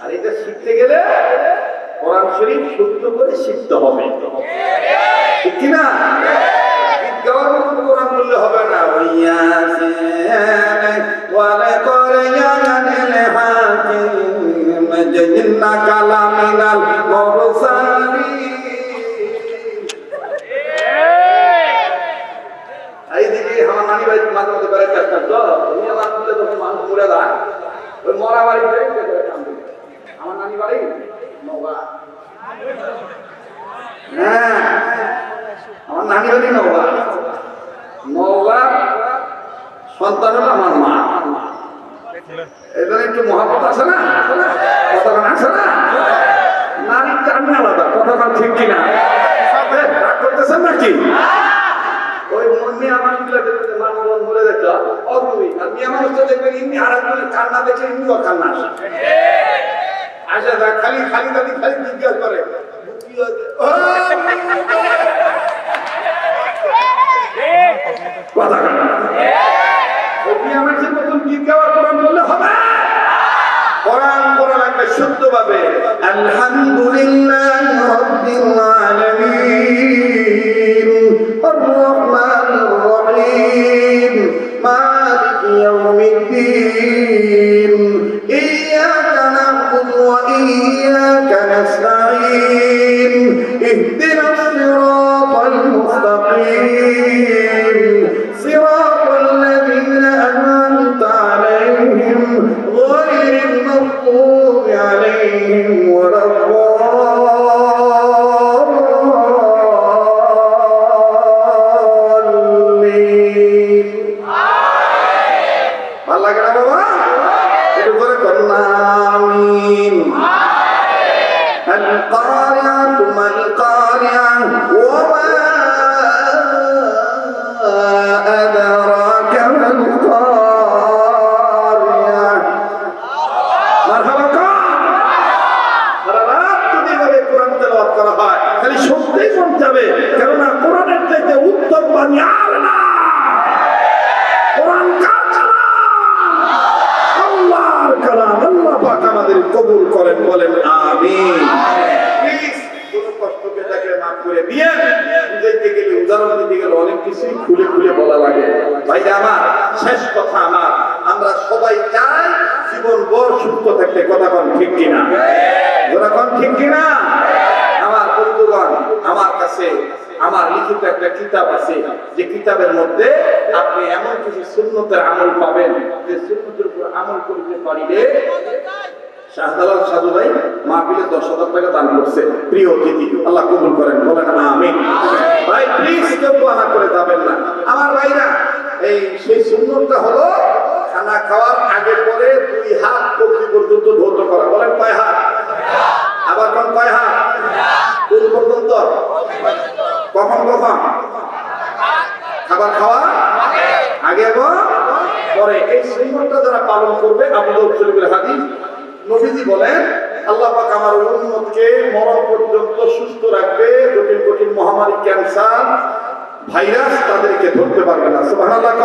Speaker 2: আর এটা শিখতে গেলে কোরআন শরীফ শুদ্ধ করে শিখতে হবে, ঠিক কি না? গীত গাওয়ার মতো কোরআন বললে হবে না। ওয়ালা করয়ানিল হাকিম জান্না কালামিনাল মুরসালিন। এইদিকে আমার নানি বাড়ি মাঝে মাঝে বেড়াতে আসতাম, তো উনি আমার বললে তখন মানুষ মরে যায়, ওই মরা বাড়িতে আমার নানি বাড়ি নওগাঁ। হ্যাঁ, আমার নানি বাড়ি নওগাঁ। নওগাঁ সন্তান হলো আমার মা। এদের একটু মহাপত আছে না, কথাখান আছে না, নারীর টানি আলাদা, কথাখান ঠিক কিনা? রাগ করতেছেন নাকি? ওই মেয়ে মানুষগুলো দেখতে মানুষ বলে দেখলো অদ্ভুত, আর মেয়ে মানুষটা দেখবেন এমনি আর একজনের কান্না দেখে এমনি ওর কান্না আসে। আসে খালি খালি খালি খালি জিজ্ঞাসা করে কথা কান্না। মেয়ে মানুষের মতন গীত গাওয়া কোরআন বললে হবে? কোরআন পড়া লাগবে শুদ্ধভাবে। আলহামদুলিল্লাহ রাব্বিল আলামিন আর রহমানির রহিম মালিকি ইয়াউমিদ্দিন ইয়্যাকা না'বুদু ওয়া ইয়্যাকা নাস্তাঈন ইহদিনাস সিরাতাল মুস্তাকিম সিরাতাল লাযীনা আন'আমতা আলাইহিম গায়রিল মাগদূবি আলাইহিম ওয়ালাদ দাল্লিন। ভালো লাগে না বাবা? একটু করে করুন আমিন। আল কারিয়াতু মাল কারিয়া ওয়া মা আদরাকা মাল কারিয়া। মারহাবা কর। সারা রাত যদি করে কোরআন তেলাওয়াত করা হয় খালি শুনতেই মন যাবে, কেননা কোরআনের চাইতে উত্তম বাণী আর না। কোরআন কার কালাম, আল্লাহর কালাম। আল্লাহ পাক আমাদের কবুল করেন, বলেন আমিন। প্লিজ কোন কষ্টকে তাকে মাফ করে দিয়ে বুঝাইতে গেলে, উদাহরণ দিতে গেলে অনেক কিছুই খুলে খুলে বলা লাগে। ভাইরা আমার, শেষ কথা আমার, আমরা সবাই চাই জীবন বড় সুস্থ থাকতে। কথা কোন ঠিক কিনা? যারা কোন ঠিক কিনা? আমার বন্ধুগণ, আমার কাছে আমার লিখিত একটা কিতাব আছে, যে কিতাবের মধ্যে আপনি এমন কিছু সুন্নতের আমল পাবেন যে সুন্নতের উপর আমল করতে পারিলে। শাহজালাল সাধু ভাই মাহফিলে 10,000 টাকা দান করছে, প্রিয় অতিথি, আল্লাহ কবুল করেন, বলেন আমিন। ভাই প্লিজ কেউ বানা করে যাবেন না আমার ভাইরা। এই সেই সুন্নতটা হলো খানা খাওয়ার আগে পরে 2 হাত কবজি পর্যন্ত ধৌত করা। বলেন কয় হাত? আবার কোন কয় হাত? কোন পর্যন্ত? করে, এই সুন্নতটা যারা পালন করবে, আবু দাউদ শরীফের হাদিস, নবীজি বলেন আল্লাহ পাক আমার উম্মতকে মরণ পর্যন্ত সুস্থ রাখবে, জটিল কঠিন মহামারী ক্যান্সার ভাইরাস তাদেরকে ধরতে পারবে না। সুবহানাল্লাহ।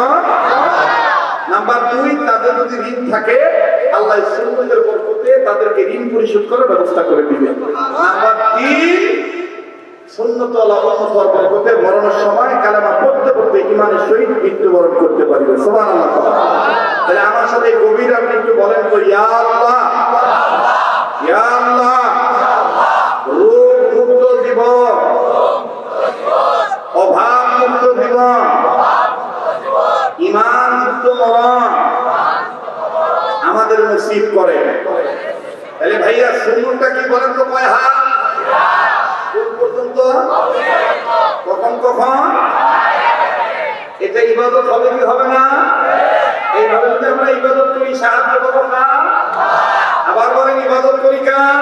Speaker 2: নাম্বার 2, তাদের যদি ঋণ থাকে আল্লাহ সুন্নতের বরকতে তাদেরকে ঋণ পরিশোধ করার ব্যবস্থা করে দিবেন। নাম্বার 3, সুন্নতওয়ালা উম্মতের বরকতে মরণের সময় কালেমা পড়তে পড়তে ঈমানের সহিত মৃত্যুবরণ করতে পারবে। সুবহানাল্লাহ। তাহলে আমার সাথে গভীর আপনি একটু বলেন তো, ইয়া আল্লাহ, ইয়া আল্লাহ, রোগ মুক্ত জীবন, অভাব মুক্ত জীবন, ঈমান মুক্ত মরণ আমাদের নসিব করে। তাহলে ভাইয়া সুন্নতটা কি বলেন তো, কয় হাত? কোন পর্যন্ত? কখন কখন? এটা ইবাদত হবে কি হবে না? এইভাবে যদি আমরা ইবাদত করি সাহায্য পাবো না? আবার বলেন, ইবাদত করি কার?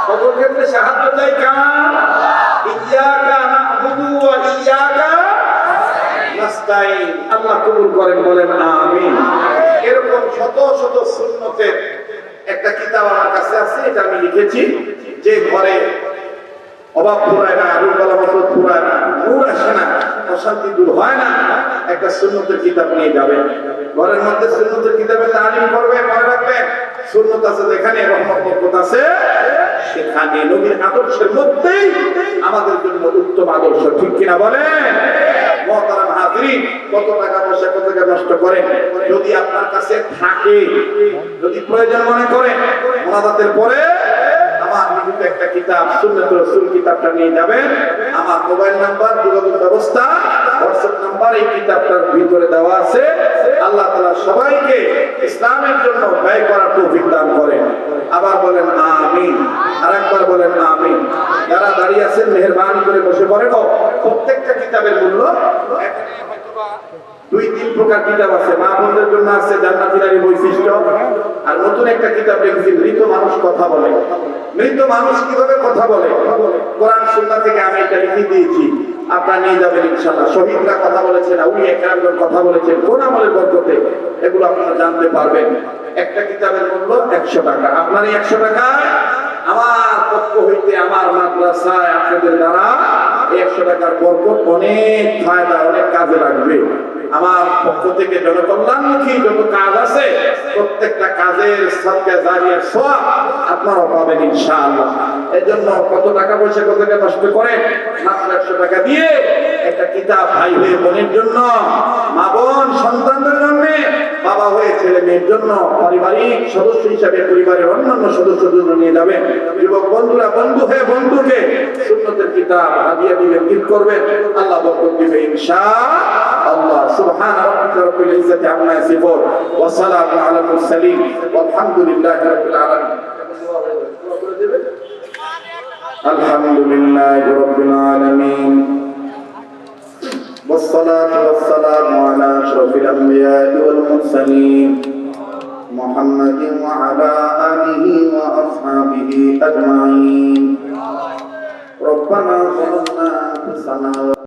Speaker 2: সকল ক্ষেত্রে সাহায্য চাই কার? ইয়্যাকা না'বুদু ওয়া ইয়্যাকা নাস্তাইন। আল্লাহ কবুল করেন, বলেন আমিন। এরকম শত শত সুন্নতের একটা কিতাব আমার কাছে আছে, এটা আমি লিখেছি। যে ঘরে অভাব পুরায় না, রোগবালা মতলব পুরায় না, নূর আসে না, অশান্তি দূর হয় না, একটা সুন্নতের কিতাব নিয়ে যাবেন। ঘরের মধ্যে সুন্নতের কিতাবে তালিম করবে, মনে রাখবেন সুন্নত আছে যেখানে রহমত বরকত আছে সেখানে। নবীর আদর্শের মধ্যেই আমাদের জন্য উত্তম আদর্শ, ঠিক কিনা বলেন? মুহতারাম হাজিরিন, কত টাকা পয়সা কত টাকা নষ্ট করেন, যদি আপনার কাছে থাকে, যদি প্রয়োজন মনে করেন, মুনাজাতের পরে আমার লিখিত একটা কিতাব সুন্নাতুর রাসূল কিতাবটা নিয়ে যাবেন। আমার মোবাইল নাম্বার, যোগাযোগ ব্যবস্থা, হোয়াটসঅ্যাপ নাম্বার এই কিতাবটার ভিতরে দেওয়া আছে। আল্লাহ তাআলা সবাইকে ইসলামের জন্য ব্যয় করার তৌফিক দান করেন। আবার বলেন আমিন, আরেকবার বলেন আমিন। যারা দাঁড়িয়ে আছেন মেহেরবানি করে বসে পড়েন। প্রত্যেকটা কিতাবের মূল্য, এখানে হয়তোবা 2-3 প্রকার কিতাব আছে। মা বোনদের জন্য আছে জান্নাতি নারী বৈশিষ্ট্য, আর নতুন একটা কিতাব লিখেছি মৃত মানুষ কথা বলে। মৃত মানুষ কিভাবে কথা বলে, কোরআন সুন্নাহ থেকে আমি এটা লিখে দিয়েছি, আপনারা নিয়ে যাবেন ইনশাআল্লাহ। শহীদরা কথা বলেছেন, আউলিয়া কেরামগণ কথা বলেছেন, কোন আমলের বরকতে, এগুলো আপনারা জানতে পারবেন। একটা কিতাবের মূল্য 100 টাকা। আপনার এই 100 টাকায় আমার পক্ষ হইতে আমার মাদ্রাসায় আপনাদের দ্বারা 100 টাকার বরকত অনেক ফায়দা, অনেক কাজে লাগবে। আমার পক্ষ থেকে জনকল্যাণমুখী যত কাজ আছে প্রত্যেকটা কাজের সদকা জারিয়ার সওয়াব আপনারা পাবেন ইনশাআল্লাহ। এজন্য কত টাকা পয়সা কত টাকা নষ্ট করেন, মাত্র 100 টাকা দিয়ে একটা কিতাব ভাই হয়ে বোনের জন্য, মা বোন সন্তানদের জন্য, বাবা হয়ে ছেলে মেয়ের জন্য, পারিবারিক সদস্য হিসাবে পরিবারের অন্যান্য সদস্যদের জন্য নিয়ে যাবেন। যুবক বন্ধুরা বন্ধু হয়ে বন্ধুকে সুন্নতের কিতাব হাদিয়া দিবেন, গিফট করবেন, আল্লাহ বরকত দিবে ইনশাআল্লাহ। সুবহান রাব্বিকা রাব্বিল ইজ্জাতি আম্মা ইয়াসিফুন ওয়া সালামুন আলাল মুরসালিন ওয়ালহামদুলিল্লাহি রাব্বিল আলামিন। আলহামদুলিল্লাহি রাব্বিল আলামিন ওয়াসসালাতু ওয়াসসালামু আলা আশরাফিল আমবিয়াই ওয়াল মুরসালিন মুহাম্মাদিন ওয়া আলা আলিহি ওয়া আসহাবিহি আজমাইন। রব্বানা যালামনা আনফুসানা